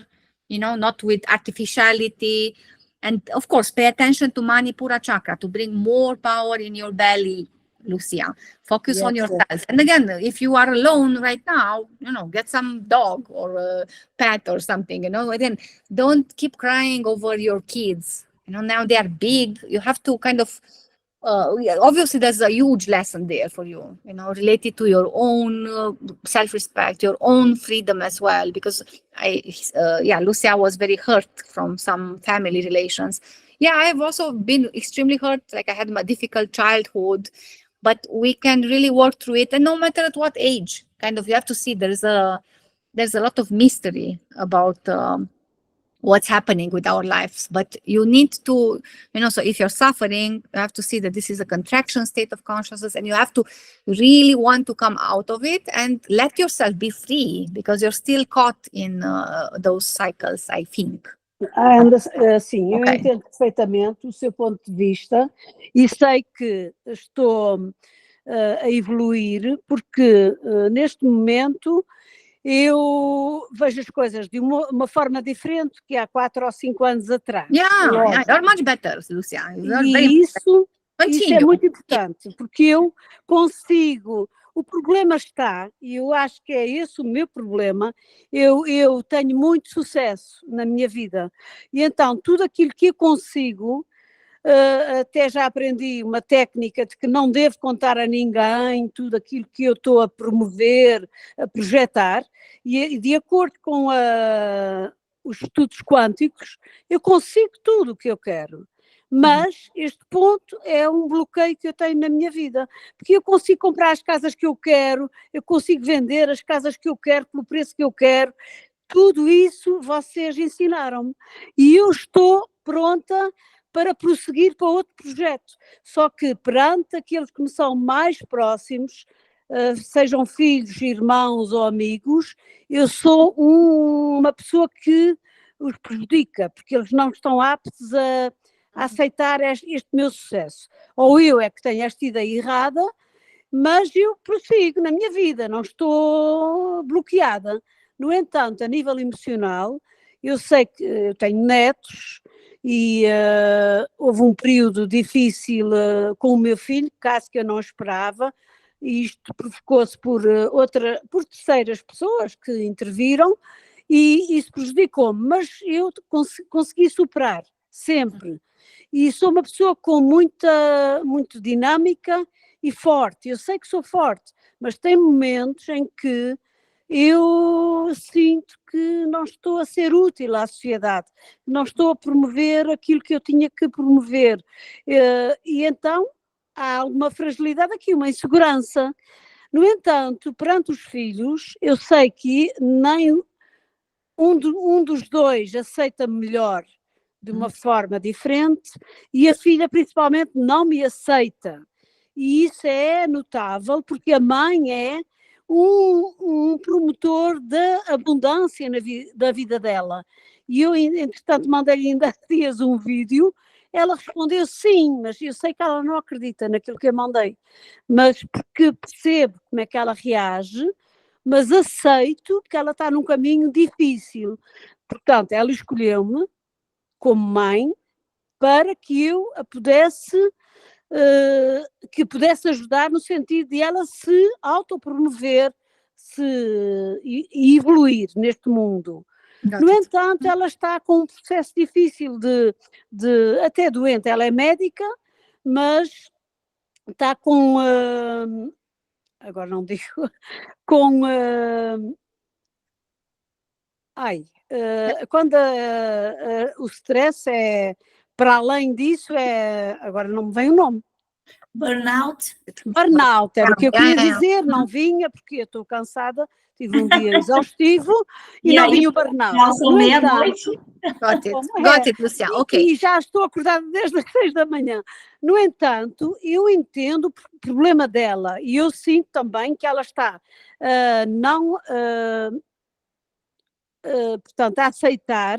not with artificiality, and of course pay attention to Manipura chakra to bring more power in your belly, Lucia. Focus on yourself. And again, if you are alone right now, get some dog or a pet or something, again, don't keep crying over your kids, Now they are big. You have to kind of, obviously there's a huge lesson there for you, related to your own self-respect, your own freedom as well, because Lucia was very hurt from some family relations. Yeah, I've also been extremely hurt. Like, I had my difficult childhood, but we can really work through it. And no matter at what age, kind of, you have to see there's a lot of mystery about what's happening with our lives. But you need to, so if you're suffering, you have to see that this is a contraction state of consciousness, and you have to really want to come out of it and let yourself be free, because you're still caught in those cycles, I think. Sim, eu entendo perfeitamente o seu ponto de vista e sei que estou a evoluir, porque neste momento eu vejo as coisas de uma forma diferente que há 4 ou 5 anos atrás. You're much better, Lucia. E isso é muito importante, porque eu consigo. O problema está, e eu acho que é esse o meu problema, eu tenho muito sucesso na minha vida, e então tudo aquilo que eu consigo, até já aprendi uma técnica de que não devo contar a ninguém tudo aquilo que eu estou a promover, a projetar, e de acordo com os estudos quânticos, eu consigo tudo o que eu quero. Mas este ponto é um bloqueio que eu tenho na minha vida, porque eu consigo comprar as casas que eu quero, eu consigo vender as casas que eu quero pelo preço que eu quero, tudo isso vocês ensinaram-me e eu estou pronta para prosseguir para outro projeto, só que perante aqueles que me são mais próximos, sejam filhos, irmãos ou amigos, eu sou uma pessoa que os prejudica, porque eles não estão aptos a aceitar este meu sucesso. Ou eu é que tenho esta ideia errada, mas eu prossigo na minha vida, não estou bloqueada. No entanto, a nível emocional, eu sei que eu tenho netos e houve um período difícil com o meu filho, caso que eu não esperava, e isto provocou-se por terceiras pessoas que interviram e isso prejudicou-me, mas eu consegui superar, sempre. E sou uma pessoa com muito dinâmica e forte. Eu sei que sou forte, mas tem momentos em que eu sinto que não estou a ser útil à sociedade, não estou a promover aquilo que eu tinha que promover. E então há alguma fragilidade aqui, uma insegurança. No entanto, perante os filhos, eu sei que nem um dos dois aceita melhor de uma forma diferente e a filha principalmente não me aceita. E isso é notável porque a mãe é um promotor da abundância da vida dela. E eu, entretanto, mandei-lhe ainda há dias um vídeo, ela respondeu sim, mas eu sei que ela não acredita naquilo que eu mandei, mas porque percebo como é que ela reage, mas aceito que ela está num caminho difícil. Portanto, ela escolheu-me como mãe para que eu a pudesse ajudar no sentido de ela se autopromover e evoluir neste mundo. No entanto, ela está com um processo difícil até doente, ela é médica, mas está com, agora não digo, com, quando o stress é, para além disso, agora não me vem o nome. Burnout. Burnout, era o que eu queria dizer, não vinha, porque eu estou cansada, tive um dia exaustivo e não vinha o burnout. Já são meia-noite. Got it, Luciana, ok. E já estou acordada desde as 6 da manhã. No entanto, eu entendo o problema dela e eu sinto também que ela está portanto, a aceitar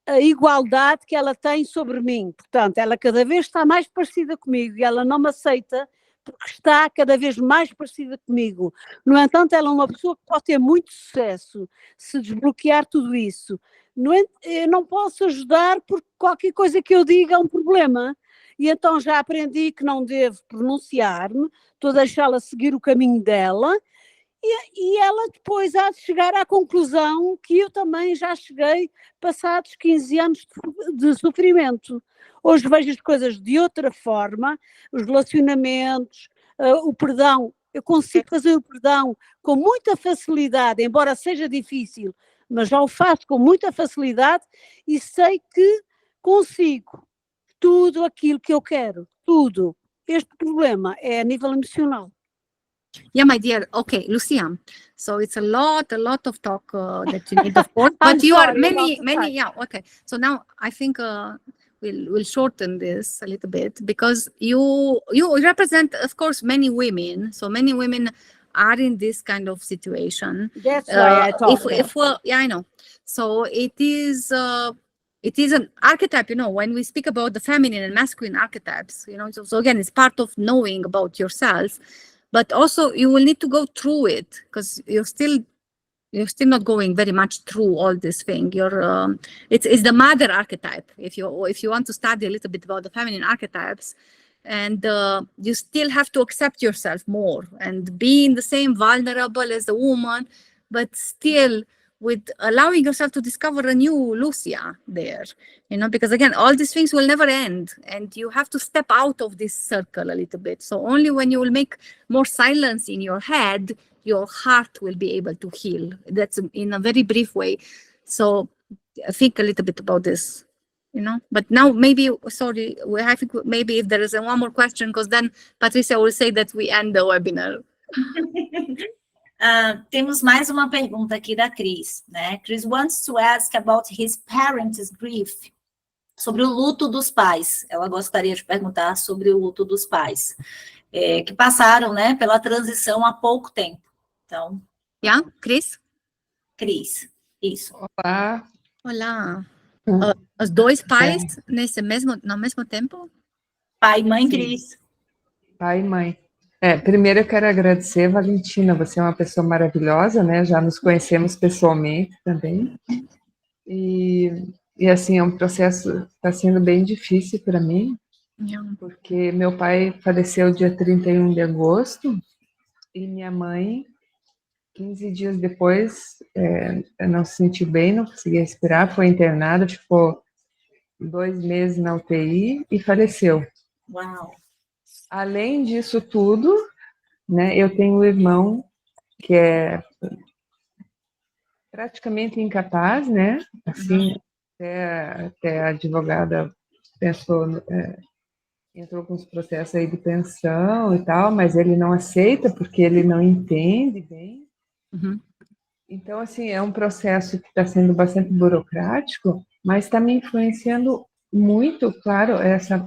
a igualdade que ela tem sobre mim. Portanto, ela cada vez está mais parecida comigo e ela não me aceita porque está cada vez mais parecida comigo. No entanto, ela é uma pessoa que pode ter muito sucesso se desbloquear tudo isso. Eu não posso ajudar porque qualquer coisa que eu diga é um problema. E então já aprendi que não devo pronunciar-me, estou a deixá-la seguir o caminho dela E ela depois há de chegar à conclusão que eu também já cheguei passados 15 anos de sofrimento. Hoje vejo as coisas de outra forma, os relacionamentos, o perdão, eu consigo fazer o perdão com muita facilidade, embora seja difícil, mas já o faço com muita facilidade e sei que consigo tudo aquilo que eu quero, tudo. Este problema é a nível emocional. Yeah, my dear. Okay, Lucia. So it's a lot of talk that you need, of course. I'm But you are sorry about the many. time. Yeah. Okay. So now I think we'll shorten this a little bit because you represent, of course, many women. So many women are in this kind of situation. That's why I talk. Yeah, I know. So it is an archetype, when we speak about the feminine and masculine archetypes, so again, it's part of knowing about yourself, but also you will need to go through it because you're still not going very much through all this thing. It's the mother archetype. If you want to study a little bit about the feminine archetypes, and you still have to accept yourself more and be in the same vulnerable as the woman, but still with allowing yourself to discover a new Lucia there, because again, all these things will never end and you have to step out of this circle a little bit. So only when you will make more silence in your head, your heart will be able to heal. That's in a very brief way. So think a little bit about this, but now maybe, sorry, I think maybe if there is one more question, because then Patricia will say that we end the webinar. Temos mais uma pergunta aqui da Cris, né? Chris wants to ask about his parents' grief, sobre o luto dos pais. Ela gostaria de perguntar sobre o luto dos pais, que passaram, né, pela transição há pouco tempo. Então, yeah, Cris, isso. Olá. Olá. Os dois pais no mesmo tempo? Pai, mãe, Cris. Pai e mãe. Primeiro eu quero agradecer, Valentina, você é uma pessoa maravilhosa, né? Já nos conhecemos pessoalmente também. E assim, é um processo que está sendo bem difícil para mim, porque meu pai faleceu dia 31 de agosto e minha mãe, 15 dias depois, não se sentiu bem, não conseguia respirar, foi internada, ficou 2 meses na UTI e faleceu. Uau! Além disso tudo, né, eu tenho um irmão que é praticamente incapaz, né? Assim, até a advogada entrou com os processos aí de pensão e tal, mas ele não aceita porque ele não entende bem. Uhum. Então, assim, é um processo que está sendo bastante burocrático, mas está me influenciando muito, claro, essa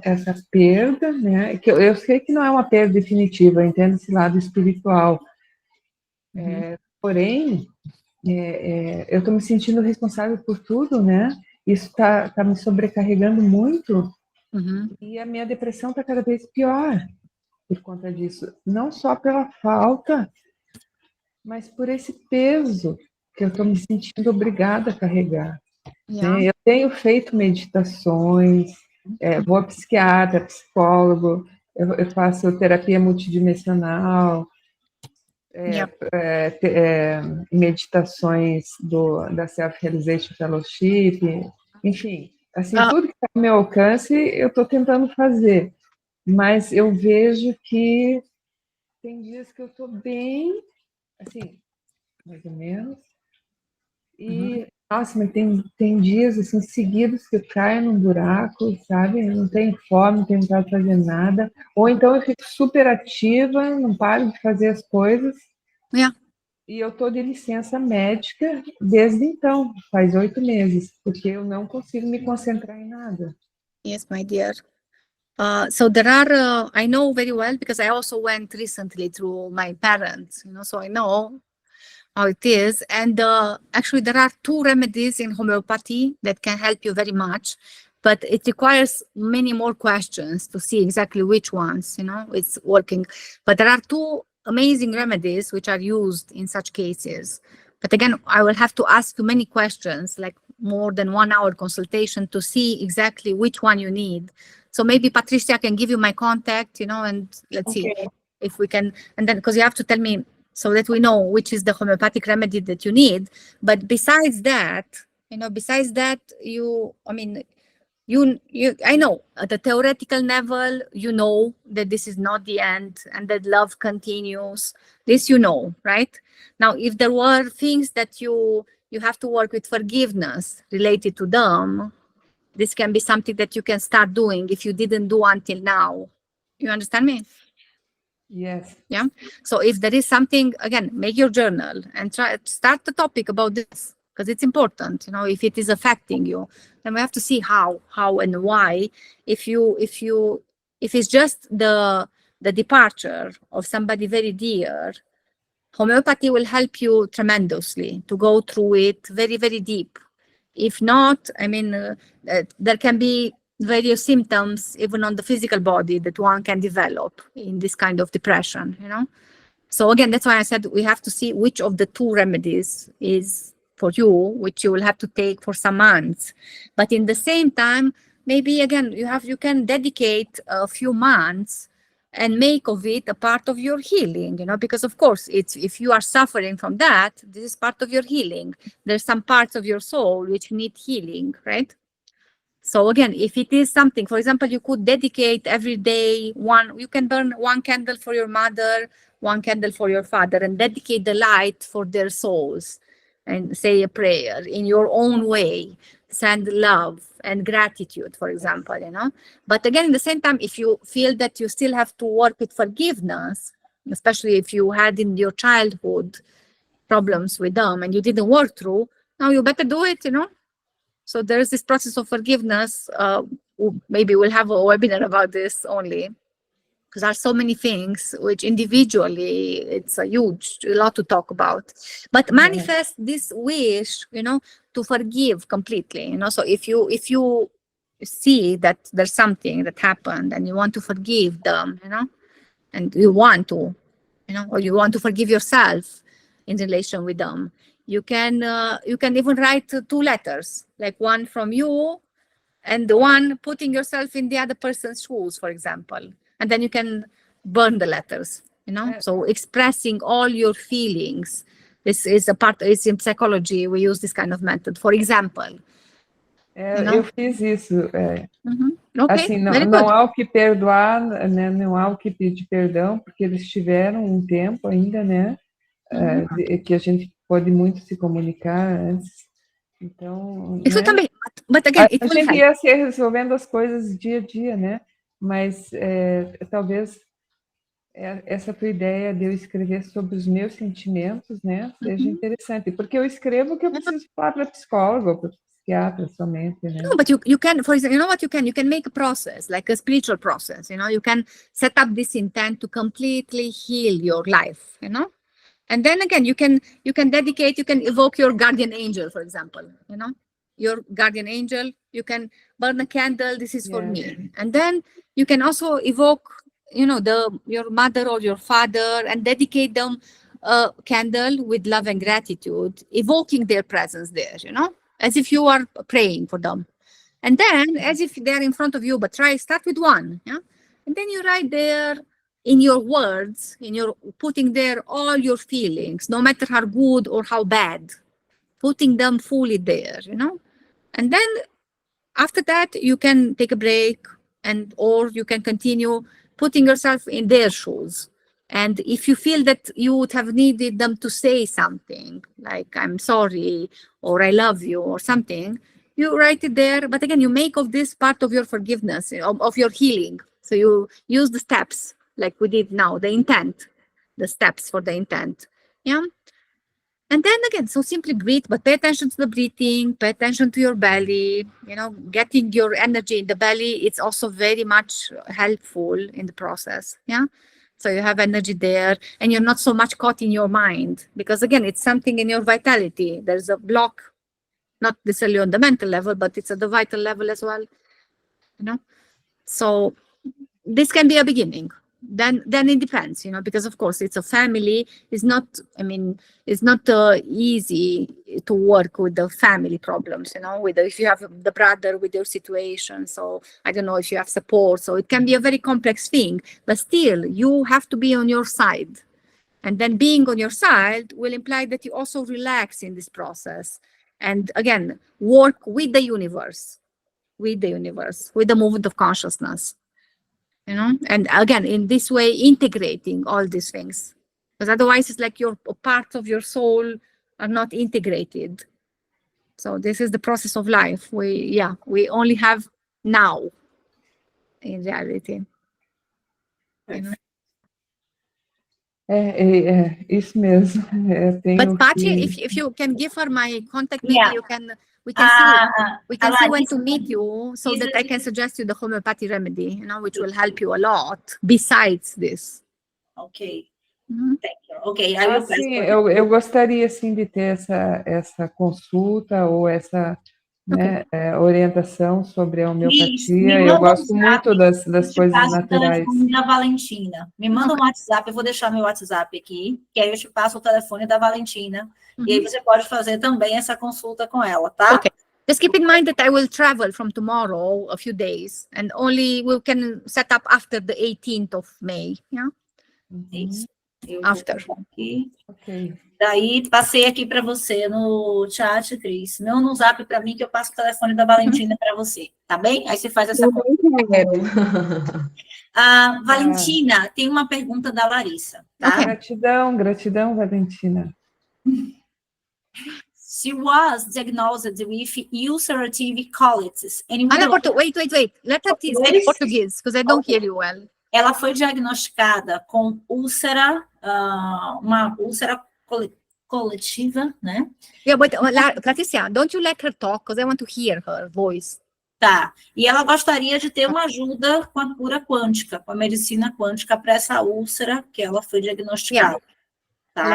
perda, né? Que eu sei que não é uma perda definitiva, eu entendo esse lado espiritual. Porém, eu estou me sentindo responsável por tudo, né? Isso está me sobrecarregando muito. E a minha depressão está cada vez pior por conta disso. Não só pela falta, mas por esse peso que eu estou me sentindo obrigada a carregar. Yeah. Eu tenho feito meditações, vou a psiquiatra, psicólogo, eu faço terapia multidimensional, meditações da Self-Realization Fellowship, enfim, assim, tudo que está ao meu alcance eu estou tentando fazer, mas eu vejo que tem dias que eu estou bem, assim, mais ou menos, e nossa, mas tem dias assim seguidos que eu caio num buraco, sabe? Eu não tenho fome, não tenho vontade de fazer nada. Ou então eu fico super ativa, não paro de fazer as coisas. Yeah. E eu estou de licença médica desde então, faz 8 meses, porque eu não consigo me concentrar em nada. Yes, my dear. So there are, I know very well because I also went recently through my parents, so I know how it is. And actually there are 2 remedies in homeopathy that can help you very much, but it requires many more questions to see exactly which ones, it's working. But there are 2 amazing remedies which are used in such cases. But again, I will have to ask you many questions, like more than 1 hour consultation to see exactly which one you need. So maybe Patricia can give you my contact, and let's see if we can, and then, because you have to tell me so that we know which is the homeopathic remedy that you need. But besides that, I know at the theoretical level, you know that this is not the end and that love continues. This you know, right? Now, if there were things that you have to work with forgiveness related to them, this can be something that you can start doing if you didn't do until now. You understand me? Yes. Yeah. So if there is something, again, make your journal and start the topic about this, because it's important. If it is affecting you, then we have to see how and why. If it's just the departure of somebody very dear, homeopathy will help you tremendously to go through it very, very deep. If not, there can be various symptoms, even on the physical body, that one can develop in this kind of depression, So again, that's why I said we have to see which of the two remedies is for you, which you will have to take for some months. But in the same time, maybe again, you can dedicate a few months and make of it a part of your healing, because of course, if you are suffering from that, this is part of your healing. There's some parts of your soul which need healing, right? So again, if it is something, for example, you could dedicate every day you can burn one candle for your mother, one candle for your father, and dedicate the light for their souls and say a prayer in your own way. Send love and gratitude, for example, But again, at the same time, if you feel that you still have to work with forgiveness, especially if you had in your childhood problems with them and you didn't work through, now you better do it, So there is this process of forgiveness. Maybe we'll have a webinar about this only, because there are so many things which individually it's a lot to talk about. But manifest this wish, to forgive completely. So if you see that there's something that happened and you want to forgive them, and you want to, or you want to forgive yourself in relation with them. You can even write 2 letters, like one from you and the one putting yourself in the other person's shoes, for example. And then you can burn the letters, So expressing all your feelings. This is it's in psychology, we use this kind of method. For example. Eu fiz isso. Okay, assim, não há o que perdoar, né? Não há o que pedir perdão, porque eles tiveram um tempo ainda, né? Que a gente pode muito se comunicar antes. Então, né? Também, but again, a gente ia se resolvendo as coisas dia a dia, né? Mas talvez essa tua ideia de eu escrever sobre os meus sentimentos, né, seja interessante, porque eu escrevo que eu preciso falar para psicólogo, para psiquiatra somente, né? No, but you can, for example, what you can make a process, like a spiritual process, you can set up this intent to completely heal your life, And then again, you can evoke your guardian angel, for example, your guardian angel, you can burn a candle, this is for me. And then you can also evoke, your mother or your father and dedicate them a candle with love and gratitude, evoking their presence there, as if you are praying for them. And then as if they're in front of you, but start with one, And then you write there, in your words, putting there all your feelings, no matter how good or how bad, putting them fully there, And then after that, you can take a break or you can continue putting yourself in their shoes. And if you feel that you would have needed them to say something, like, I'm sorry, or I love you, or something, you write it there. But again, you make of this part of your forgiveness, of your healing. So you use the steps, like we did now, the intent, the steps for the intent. Yeah. And then again, so simply breathe, but pay attention to the breathing, pay attention to your belly, getting your energy in the belly. It's also very much helpful in the process. Yeah. So you have energy there and you're not so much caught in your mind, because again, it's something in your vitality. There's a block, not necessarily on the mental level, but it's at the vital level as well. So this can be a beginning. Then it depends, because of course it's a family. It's not easy to work with the family problems, if you have the brother with your situation. So I don't know if you have support. So it can be a very complex thing, but still you have to be on your side. And then being on your side will imply that you also relax in this process. And again, work with the universe, with the movement of consciousness, and again, in this way, integrating all these things. Because otherwise it's like your parts of your soul are not integrated. So this is the process of life. We only have now in reality. Isso mesmo. But Paty, if you can give her my contact, maybe Yeah. we can see when this- to meet you, so this that is- I can suggest you the homeopathy remedy, which will help you a lot besides this. Ok, Mhm. thank you. Ok, I will Sim, eu gostaria, assim, de ter essa consulta ou essa orientação sobre a Isso, me homeopatia. manda Eu um gosto zap, muito das Eu te coisas passo o naturais. telefone da Valentina. Me manda um WhatsApp, eu vou deixar meu WhatsApp aqui, que aí eu te passo o telefone da Valentina. E aí você pode fazer também essa consulta com ela, tá? Okay. Just keep in mind that I will travel from tomorrow a few days, and only we can set up after the 18th of May. Yeah. Isso. Eu After. vou aqui. Ok. Daí, passei aqui para você no chat, Cris. Meu no zap para mim, que eu passo o telefone da Valentina para você, tá bem? Aí você faz essa conta. Valentina, tem uma pergunta da Larissa, tá? Ok. Gratidão, Valentina. She was diagnosed with ulcerative colitis. And Ana, wait. Let her speak Português? Portuguese, because I don't hear you well. Ela foi diagnosticada com úlcera, uma úlcera coletiva, né? Yeah, but Patricia, don't you let her talk, because I want to hear her voice. Tá. E ela gostaria de ter uma ajuda com a cura quântica, com a medicina quântica para essa úlcera que ela foi diagnosticada. Tá?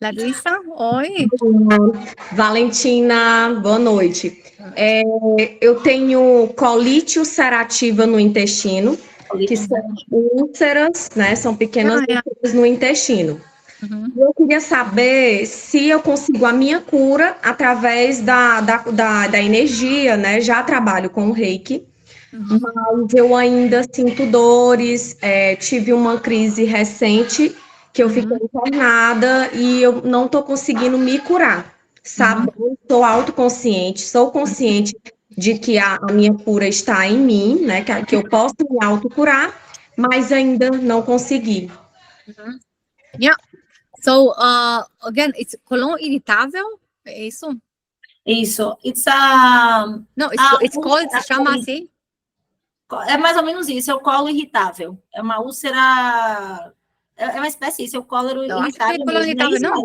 Larissa, oi. Valentina, boa noite. Eu tenho colite ulcerativa no intestino, que são úlceras, né? São pequenas úlceras no intestino. Uhum. Eu queria saber se eu consigo a minha cura através da energia, né? Já trabalho com o Reiki, mas eu ainda sinto dores, tive uma crise recente que eu fiquei internada e eu não estou conseguindo me curar, sabe? Eu sou autoconsciente, sou consciente de que a minha cura está em mim, né? Que eu posso me autocurar, mas ainda não consegui. Yeah. So, again, it's colon irritável, é isso? Isso. No, it's called, se chama assim? É mais ou menos isso, é o colo irritável. É uma úlcera... É uma espécie disso, é o cólero Eu acho que irritável. é colon irritável, não?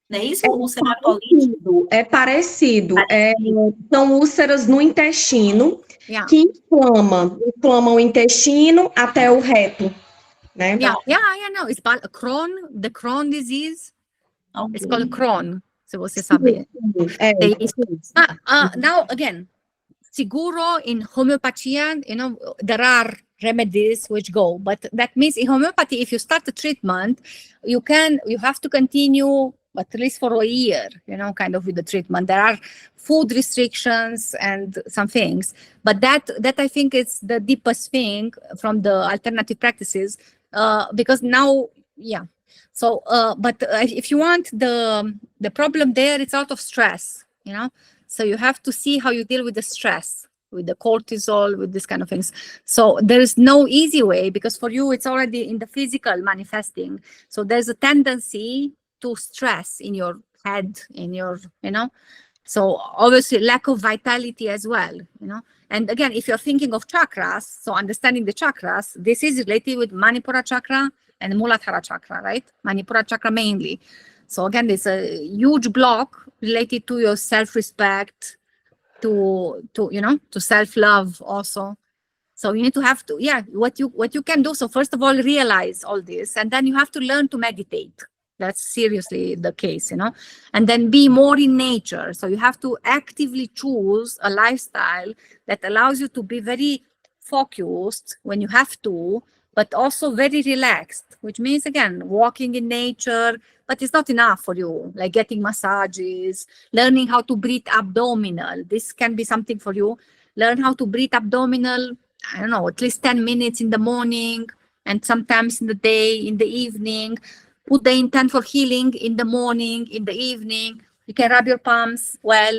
Não é isso? Úlcera colite? É parecido. São úlceras no intestino que inflamam o intestino até o reto. Né? No, it's Crohn, the Crohn disease. Okay. It's called Crohn, se você sabe. Now, again, seguro in homeopathia, there are remedies which go, but that means in homeopathy, if you start the treatment, you have to continue at least for a year, kind of with the treatment. There are food restrictions and some things, but that I think is the deepest thing from the alternative practices, because now, so, but if you want the problem there, it's out of stress, so you have to see how you deal with the stress, with the cortisol, with this kind of things. So there is no easy way, because for you, it's already in the physical manifesting. So there's a tendency to stress in your head, in your, so obviously lack of vitality as well, And again, if you're thinking of chakras, so understanding the chakras, this is related with Manipura chakra and Muladhara chakra, right? Manipura chakra mainly. So again, there's a huge block related to your self-respect, to self-love also. So you need to have to, what you can do. So first of all, realize all this, and then you have to learn to meditate. That's seriously the case, and then be more in nature. So you have to actively choose a lifestyle that allows you to be very focused when you have to, but also very relaxed, which means, again, walking in nature, but it's not enough for you, like getting massages, learning how to breathe abdominal. This can be something for you. Learn how to breathe abdominal, I don't know, at least 10 minutes in the morning, and sometimes in the day, in the evening. Put the intent for healing in the morning, in the evening. You can rub your palms well,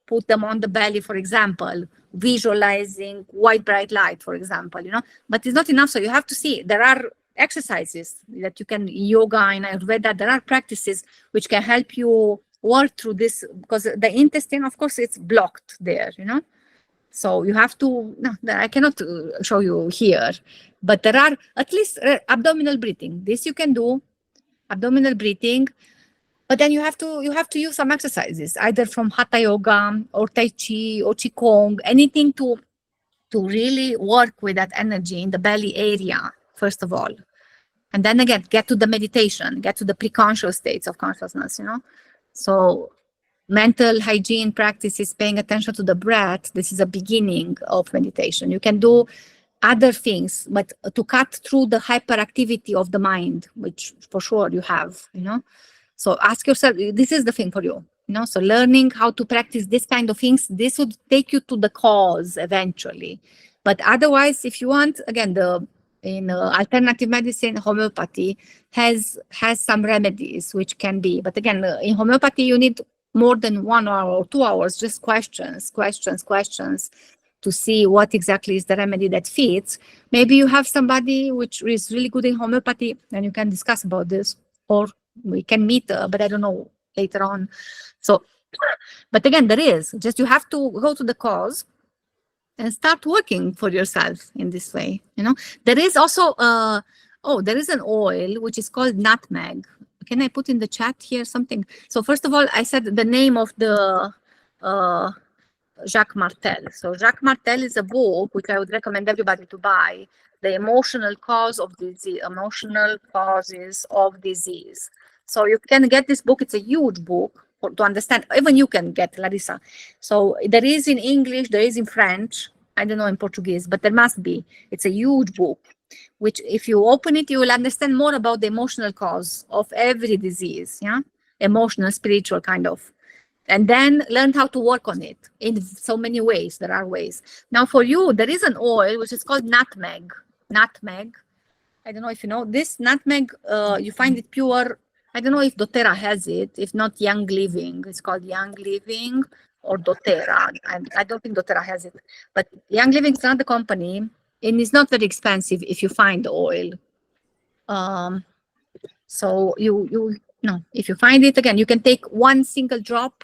put them on the belly, for example, visualizing white bright light, for example, but it's not enough. So you have to see, there are exercises that you can, yoga and Ayurveda, there are practices which can help you work through this, because the intestine, of course, it's blocked there, So you have to, no, I cannot show you here, but there are at least abdominal breathing. This you can do, abdominal breathing, but then you have to use some exercises, either from Hatha Yoga or Tai Chi or Qigong, anything to really work with that energy in the belly area, first of all. And then again, get to the meditation, get to the pre-conscious states of consciousness, So mental hygiene practices, paying attention to the breath, this is a beginning of meditation. You can do other things, but to cut through the hyperactivity of the mind, which for sure you have, So ask yourself, this is the thing for you, So learning how to practice this kind of things, this would take you to the cause eventually. But otherwise, if you want, again, in alternative medicine, homeopathy has some remedies which can be, but again, in homeopathy, you need more than 1 hour or 2 hours, just questions, to see what exactly is the remedy that fits. Maybe you have somebody which is really good in homeopathy and you can discuss about this, or we can meet, but I don't know, later on. So, but again, there is, just you have to go to the cause and start working for yourself in this way, There is also, there is an oil which is called nutmeg. Can I put in the chat here something? So first of all, I said the name of the Jacques Martel. So Jacques Martel is a book which I would recommend everybody to buy, The Emotional Cause of Disease, Emotional Causes of Disease. So you can get this book. It's a huge book to understand. Even you can get, Larissa. So there is in English, there is in French. I don't know in Portuguese, but there must be. It's a huge book, which if you open it, you will understand more about the emotional cause of every disease, emotional, spiritual kind of. And then learn how to work on it in so many ways. There are ways. Now for you, there is an oil which is called nutmeg. Nutmeg. I don't know if you know this nutmeg. You find it pure. I don't know if doTERRA has it. If not, Young Living. It's called Young Living or doTERRA. I don't think doTERRA has it. But Young Living is another company, and it's not very expensive if you find the oil. So if you find it, again, you can take 1 single drop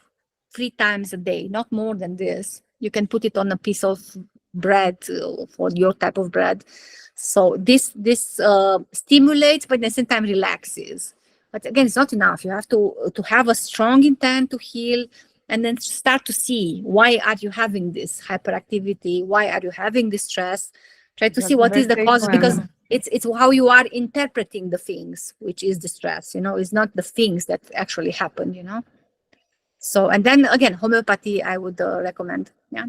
3 times a day, not more than this. You can put it on a piece of bread for your type of bread. So this stimulates, but at the same time relaxes. But again, it's not enough. You have to have a strong intent to heal, and then start to see, why are you having this hyperactivity? Why are you having this stress? Try to see what is the cause, because it's how you are interpreting the things, which is the stress, it's not the things that actually happen, So, and then again, homeopathy, I would recommend. Yeah,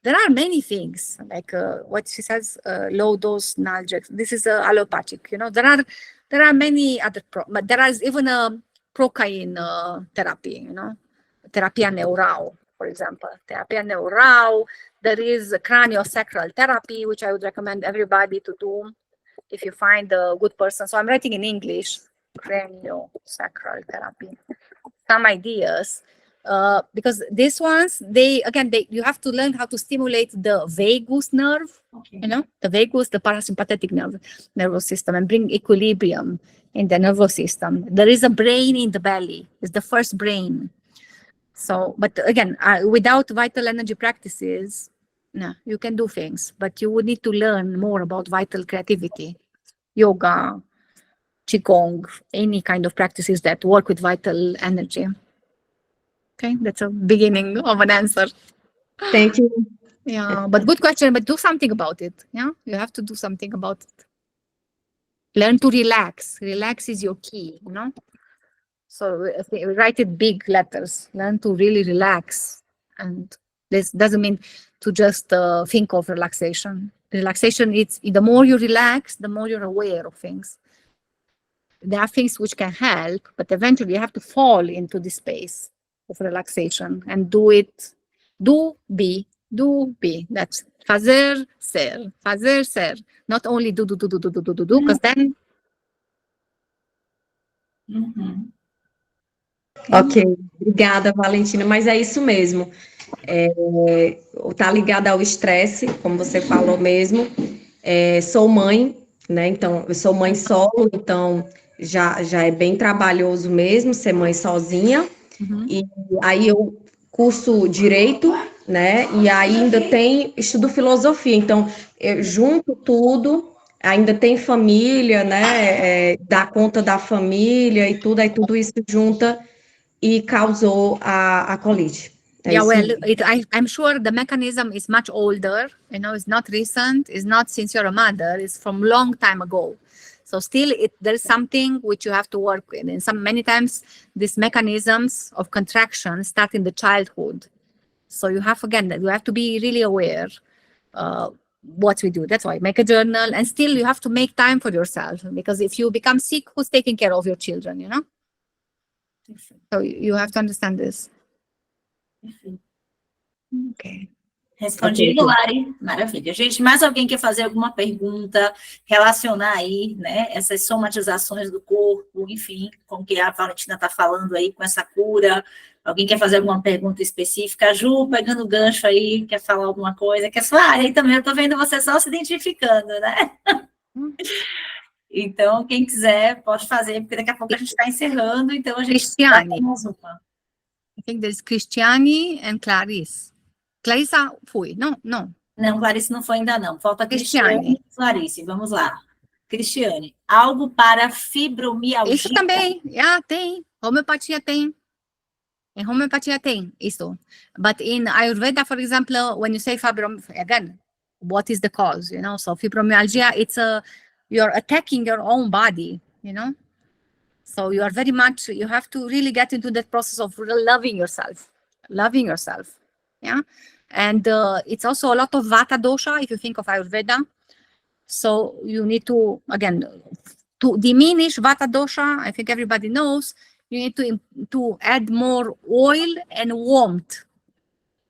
there are many things, like what she says, low dose Nalgex. This is allopathic, there are many other, but there is even a procaine therapy, Terapia Neurao, for example. Terapia Neurao. There is craniosacral therapy, which I would recommend everybody to do if you find a good person. So I'm writing in English, craniosacral therapy. Some ideas, because these ones, you have to learn how to stimulate the vagus nerve, the vagus, the parasympathetic nervous system, and bring equilibrium in the nervous system. There is a brain in the belly. It's the first brain. So, but again, without vital energy practices, no, you can do things, but you would need to learn more about vital creativity, yoga, Qigong, any kind of practices that work with vital energy. Okay, that's a beginning of an answer. Thank you. Yeah, but good question, but do something about it. Yeah, you have to do something about it. Learn to relax. Relax is your key, So write it big letters. Learn to really relax. And this doesn't mean to just think of relaxation. Relaxation, it's the more you relax, the more you're aware of things. There are things which can help, but eventually you have to fall into this space of relaxation and do it. Do be. That's Fazer, ser. Fazer, ser. Not only do, because then Uhum. Ok, obrigada, Valentina, mas é isso mesmo. Tá ligado ao estresse, como você falou mesmo. Sou mãe, né? Então, eu sou mãe solo, então já é bem trabalhoso mesmo ser mãe sozinha. E aí eu curso direito, né? E ainda estudo filosofia. Então, eu junto tudo, ainda tem família, né? Dá conta da família e tudo, aí tudo isso junta e causou a colite. yeah, Isso well, mesmo. I'm sure the mechanism is much older, it's not recent, it's not since you're a mother, it's from long time ago. So still, there's something which you have to work with. And many times, these mechanisms of contraction start in the childhood. So you have to be really aware what we do. That's why make a journal, and still you have to make time for yourself, because if you become sick, who's taking care of your children, So you have to understand this. Perfeito. Okay. Respondido, Lari. Maravilha. Gente, mais alguém quer fazer alguma pergunta, relacionar aí, né, essas somatizações do corpo, enfim, com o que a Valentina está falando aí, com essa cura? Alguém quer fazer alguma pergunta específica? A Ju, pegando o gancho aí, quer falar alguma coisa? Quer falar? Aí também eu estou vendo você só se identificando, né? Então, quem quiser, pode fazer, porque daqui a pouco a gente está encerrando, então a gente vai Cristiane. ter mais uma. I think there's Cristiane and Clarice. Clarissa foi. Não. Não, Clarice não foi ainda não. Falta Cristiane. Cristiane e Clarice. Vamos lá. Cristiane, algo para Isso fibromialgia? também. Tem. Homeopatia tem. In homeopatia tem isso. But in Ayurveda, for example, when you say fibromyalgia, again, what is the cause? So fibromyalgia, you're attacking your own body, So you have to really get into that process of loving yourself. Yeah. And it's also a lot of Vata dosha, if you think of Ayurveda. So you need to, again, to diminish Vata dosha, I think everybody knows, you need to add more oil and warmth.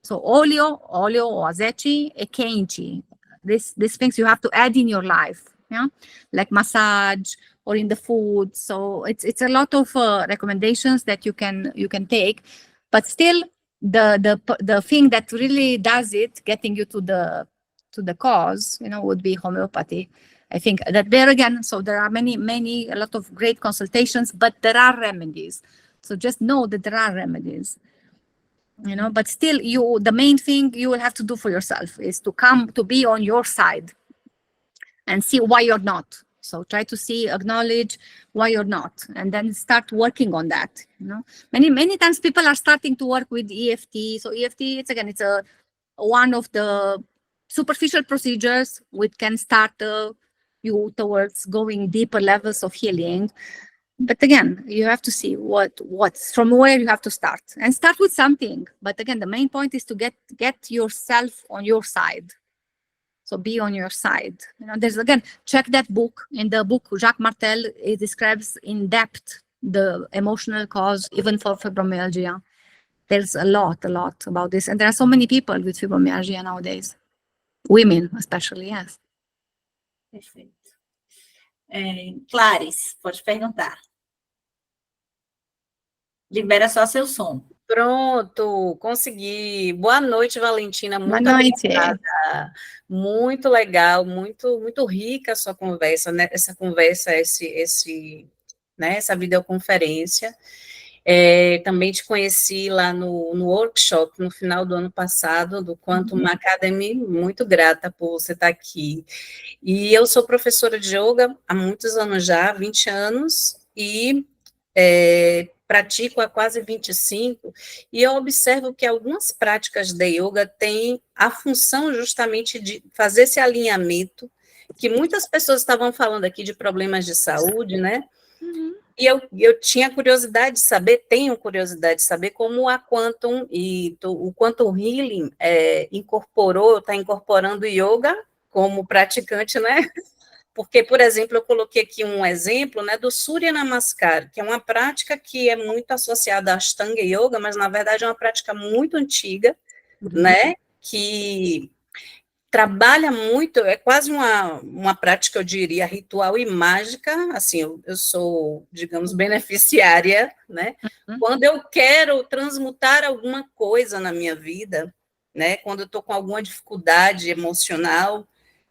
So oleo or azechi, e kenchi. These things you have to add in your life, like massage or in the food. So it's a lot of recommendations that you can take, but still the thing that really does it, getting you to the cause, would be homeopathy. I think that there again, so there are a lot of great consultations, but there are remedies. So just know that there are remedies. But still, the main thing you will have to do for yourself is to be on your side and see why you're not. So try to acknowledge why you're not, and then start working on that. Many times people are starting to work with EFT. So EFT, it's one of the superficial procedures which can start you towards going deeper levels of healing. But again, you have to see what's from where you have to start, and start with something. But again, the main point is to get yourself on your side. So be on your side. There's, again, check that book. In the book, Jacques Martel, it describes in depth the emotional cause, even for fibromyalgia. There's a lot about this. And there are so many people with fibromyalgia nowadays. Women, especially, yes. Perfeito. Clarice, pode perguntar. Libera só seu som. Pronto, consegui. Boa noite, Valentina. Boa noite. Obrigada. Muito legal, muito, muito rica a sua conversa, né? Essa conversa, essa videoconferência. Também te conheci lá no workshop, no final do ano passado, do Quantum Academy, muito grata por você estar aqui. E eu sou professora de yoga há muitos anos já, 20 anos, e pratico há quase 25, e eu observo que algumas práticas de yoga têm a função justamente de fazer esse alinhamento, que muitas pessoas estavam falando aqui de problemas de saúde, né? E eu tinha curiosidade de saber, tenho curiosidade de saber como a Quantum e o Quantum Healing está incorporando yoga como praticante, né? Porque, por exemplo, eu coloquei aqui um exemplo, né, do Surya Namaskar, que é uma prática que é muito associada à Ashtanga Yoga, mas, na verdade, é uma prática muito antiga, né, que trabalha muito, é quase uma prática, eu diria, ritual e mágica, assim, eu sou, digamos, beneficiária, né? Quando eu quero transmutar alguma coisa na minha vida, né? Quando eu estou com alguma dificuldade emocional,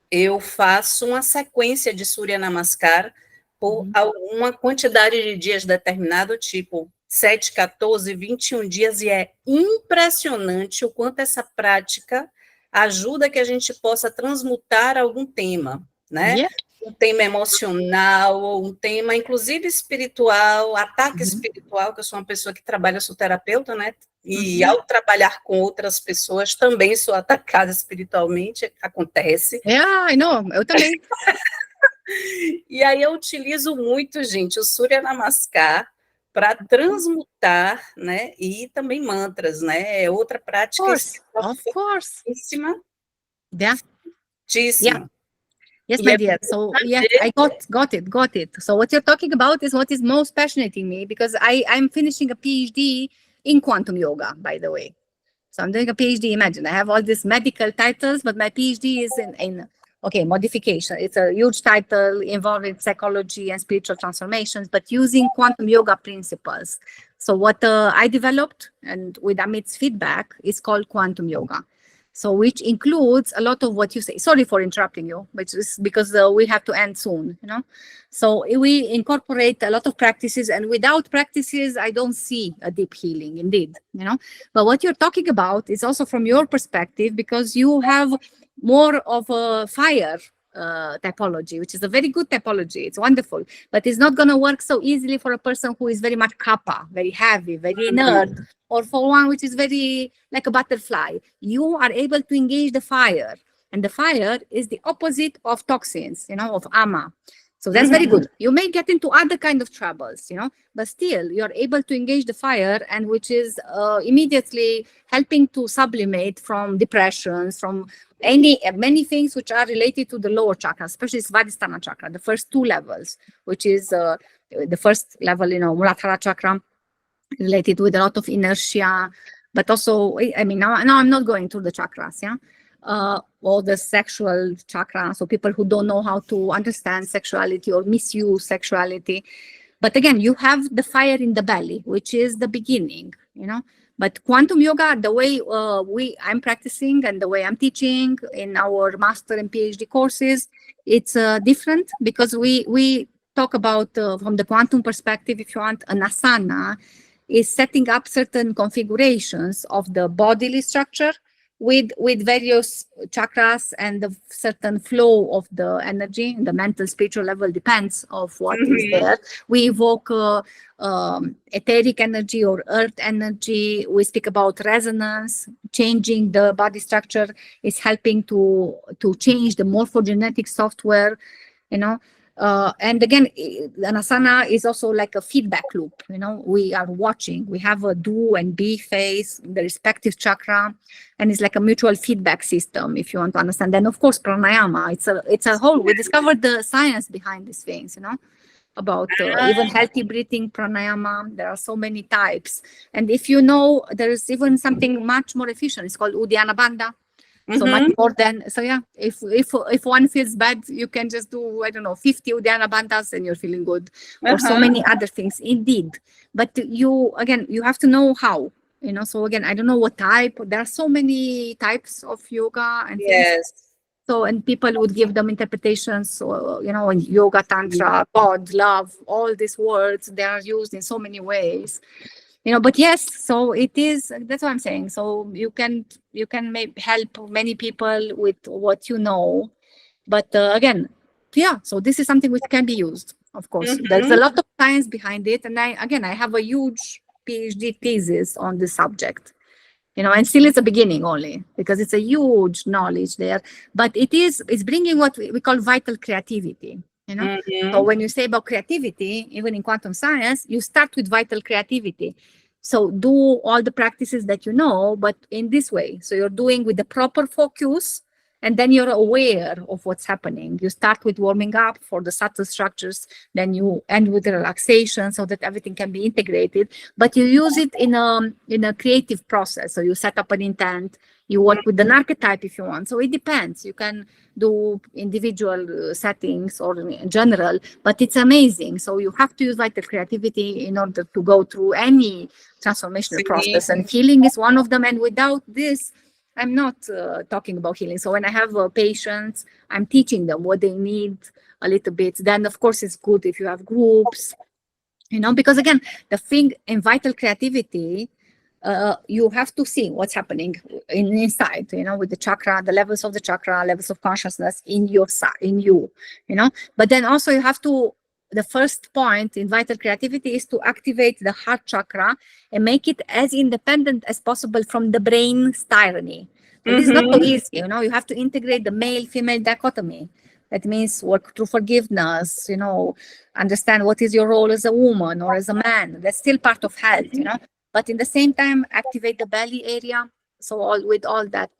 eu faço uma sequência de Surya Namaskar por alguma quantidade de dias determinado, tipo 7, 14, 21 dias, e é impressionante o quanto essa prática ajuda que a gente possa transmutar algum tema, né? Yeah. Um tema emocional, ou um tema, inclusive, espiritual, ataque espiritual, que eu sou uma pessoa que trabalha, eu sou terapeuta, né? E ao trabalhar com outras pessoas, também sou atacada espiritualmente, acontece. Yeah, I know. Eu também. E aí eu utilizo muito, gente, o Surya Namaskar para transmutar, né? E também mantras, né? É outra prática Of course. fortíssima. Yeah. Fortíssima. Yes, E my é dear. So yeah, I got it. So what you're talking about is what is most passionate in me, because I'm finishing a PhD in quantum yoga, by the way. So I'm doing a PhD. Imagine I have all these medical titles, but my PhD is in modification. It's a huge title involving psychology and spiritual transformations, but using quantum yoga principles. So what I developed, and with Amit's feedback, is called quantum yoga. So which includes a lot of what you say. Sorry for interrupting you, but it's because we have to end soon, you know. So we incorporate a lot of practices, and without practices, I don't see a deep healing, indeed, you know. But what you're talking about is also from your perspective, because you have more of a fire typology, which is a very good typology. It's wonderful, but it's not going to work so easily for a person who is very much kappa, very heavy, very inert, or for one which is very like a butterfly. You are able to engage the fire, and the fire is the opposite of toxins, you know, of ama. So that's very good. You may get into other kind of troubles, you know, but still you're able to engage the fire, and which is immediately helping to sublimate from depressions, from many things which are related to the lower chakra, especially Svadhisthana chakra, the first two levels, which is the first level, you know, Muladhara chakra, related with a lot of inertia, but also, I mean, now I'm not going through the chakras, yeah, or the sexual chakra, so people who don't know how to understand sexuality or misuse sexuality. But again, you have the fire in the belly, which is the beginning, you know. But quantum yoga, the way I'm practicing and the way I'm teaching in our master and PhD courses, it's different, because we talk about from the quantum perspective, if you want, an asana is setting up certain configurations of the bodily structure with various chakras, and the certain flow of the energy, the mental, spiritual level depends of what is there. We evoke etheric energy or earth energy. We speak about resonance. Changing the body structure is helping to change the morphogenetic software, you know. And again, an asana is also like a feedback loop. You know, we are watching. We have a do and be phase, the respective chakra, and it's like a mutual feedback system, if you want to understand. Then, of course, pranayama. It's a whole. We discovered the science behind these things. You know, about even healthy breathing pranayama. There are so many types, and if you know, there is even something much more efficient. It's called Uddiyana Bandha. So much more than, so yeah, if one feels bad, you can just do, I don't know, 50 Uddiyana Bandhas and you're feeling good, or so many other things, indeed. But you have to know how, you know. So again, I don't know what type. There are so many types of yoga and things. So, and people would give them interpretations, so, you know, in yoga, tantra, God, love, all these words, they are used in so many ways. You know, but yes, so it is, that's what I'm saying. So you can maybe help many people with what you know. But again, yeah, so this is something which can be used, of course. There's a lot of science behind it. And I have a huge PhD thesis on this subject, you know, and still it's a beginning only, because it's a huge knowledge there. But it's bringing what we call vital creativity. You know, so when you say about creativity, even in quantum science, you start with vital creativity. So do all the practices that you know, but in this way. So you're doing with the proper focus, and then you're aware of what's happening. You start with warming up for the subtle structures, then you end with relaxation so that everything can be integrated, but you use it in a creative process. So you set up an intent, you work with an archetype if you want. So it depends. You can do individual settings or in general, but it's amazing. So you have to use vital creativity in order to go through any transformational process, and healing is one of them. And without this, I'm not talking about healing. So when I have patients, I'm teaching them what they need a little bit. Then of course it's good if you have groups, because again, the thing in vital creativity, you have to see what's happening inside, with the chakra, the levels of the chakra, levels of consciousness in you, But then also you have to, the first point in vital creativity is to activate the heart chakra and make it as independent as possible from the brain's tyranny. So this is not so easy, you have to integrate the male-female dichotomy. That means work through forgiveness, understand what is your role as a woman or as a man. That's still part of health, But in the same time, activate the belly area. So with all that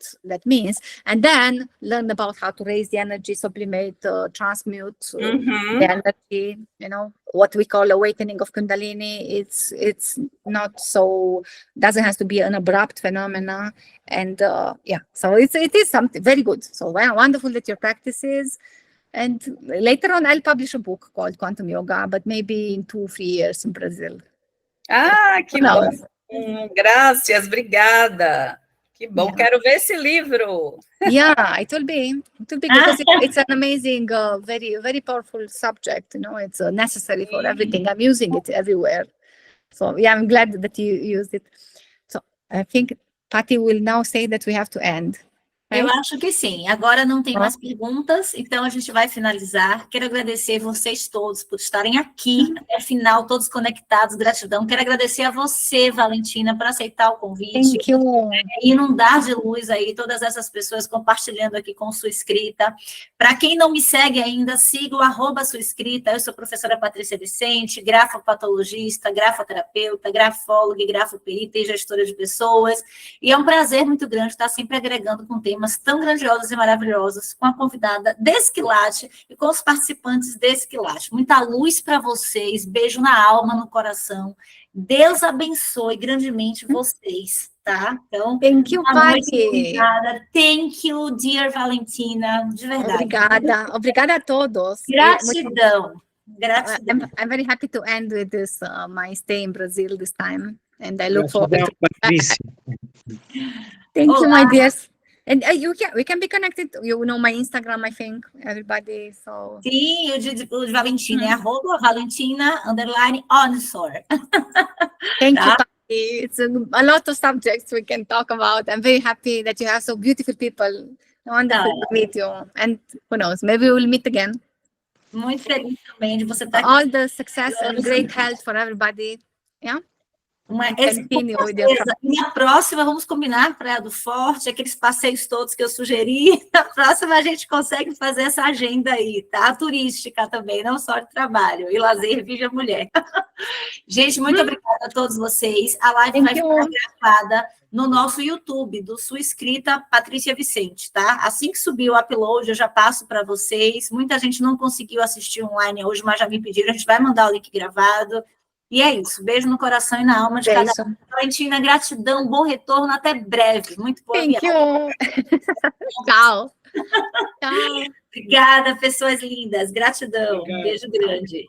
means, and then learn about how to raise the energy, sublimate, transmute the energy. What we call awakening of Kundalini. It's not so, doesn't have to be an abrupt phenomena, and so it is something very good. So wonderful that your practice is. And later on, I'll publish a book called Quantum Yoga, but maybe in 2-3 years in Brazil. Ah, que bom! Graças, obrigada! Que bom, quero ver esse livro. Yeah, it will be because it's an amazing, very, very powerful subject. It's necessary for everything. I'm using it everywhere. So yeah, I'm glad that you used it. So I think Patty will now say that we have to end. Eu acho que sim. Agora não tem mais perguntas, então a gente vai finalizar. Quero agradecer vocês todos por estarem aqui até o final, todos conectados. Gratidão. Quero agradecer a você, Valentina, por aceitar o convite. Thank you. E inundar de luz aí todas essas pessoas compartilhando aqui com sua escrita. Para quem não me segue ainda, siga o @suaescrita. Eu sou a professora Patrícia Vicente, grafopatologista, grafoterapeuta, grafóloga e grafoperita e gestora de pessoas. E é um prazer muito grande estar sempre agregando com temas tão grandiosos e maravilhosos, com a convidada desse quilate e com os participantes desse quilate. Muita luz para vocês, beijo na alma, no coração. Deus abençoe grandemente vocês, tá? Então, thank you, Patty. Thank you, dear Valentina, de verdade. Obrigada a todos. Gratidão. Gratidão. I'm very happy to end with this, my stay in Brazil this time, and I look forward to Thank you, my dears. And we can be connected. My Instagram, I think, everybody. So. Sim, o de Valentina é @Valentina_Onsor. Thank you, Patty. It's a lot of subjects we can talk about. I'm very happy that you have so beautiful people. Wonderful to meet you. And who knows, maybe we'll meet again. Muito feliz também de você estar aqui. All the success and great health for everybody. Yeah. E na próxima, vamos combinar Praia do Forte, aqueles passeios todos que eu sugeri. Na próxima, a gente consegue fazer essa agenda aí, tá? Turística também, não só de trabalho. E lazer, Viva Mulher. Gente, muito obrigada a todos vocês. A live vai ficar gravada no nosso YouTube, do Sua Escrita, Patrícia Vicente, tá? Assim que subir o upload, eu já passo para vocês. Muita gente não conseguiu assistir online hoje, mas já me pediram. A gente vai mandar o link gravado. E é isso, beijo no coração e na alma de cada um. Valentina, gratidão, bom retorno, até breve. Muito boa viagem. Tchau. Tchau. Obrigada, pessoas lindas. Gratidão. Um beijo grande.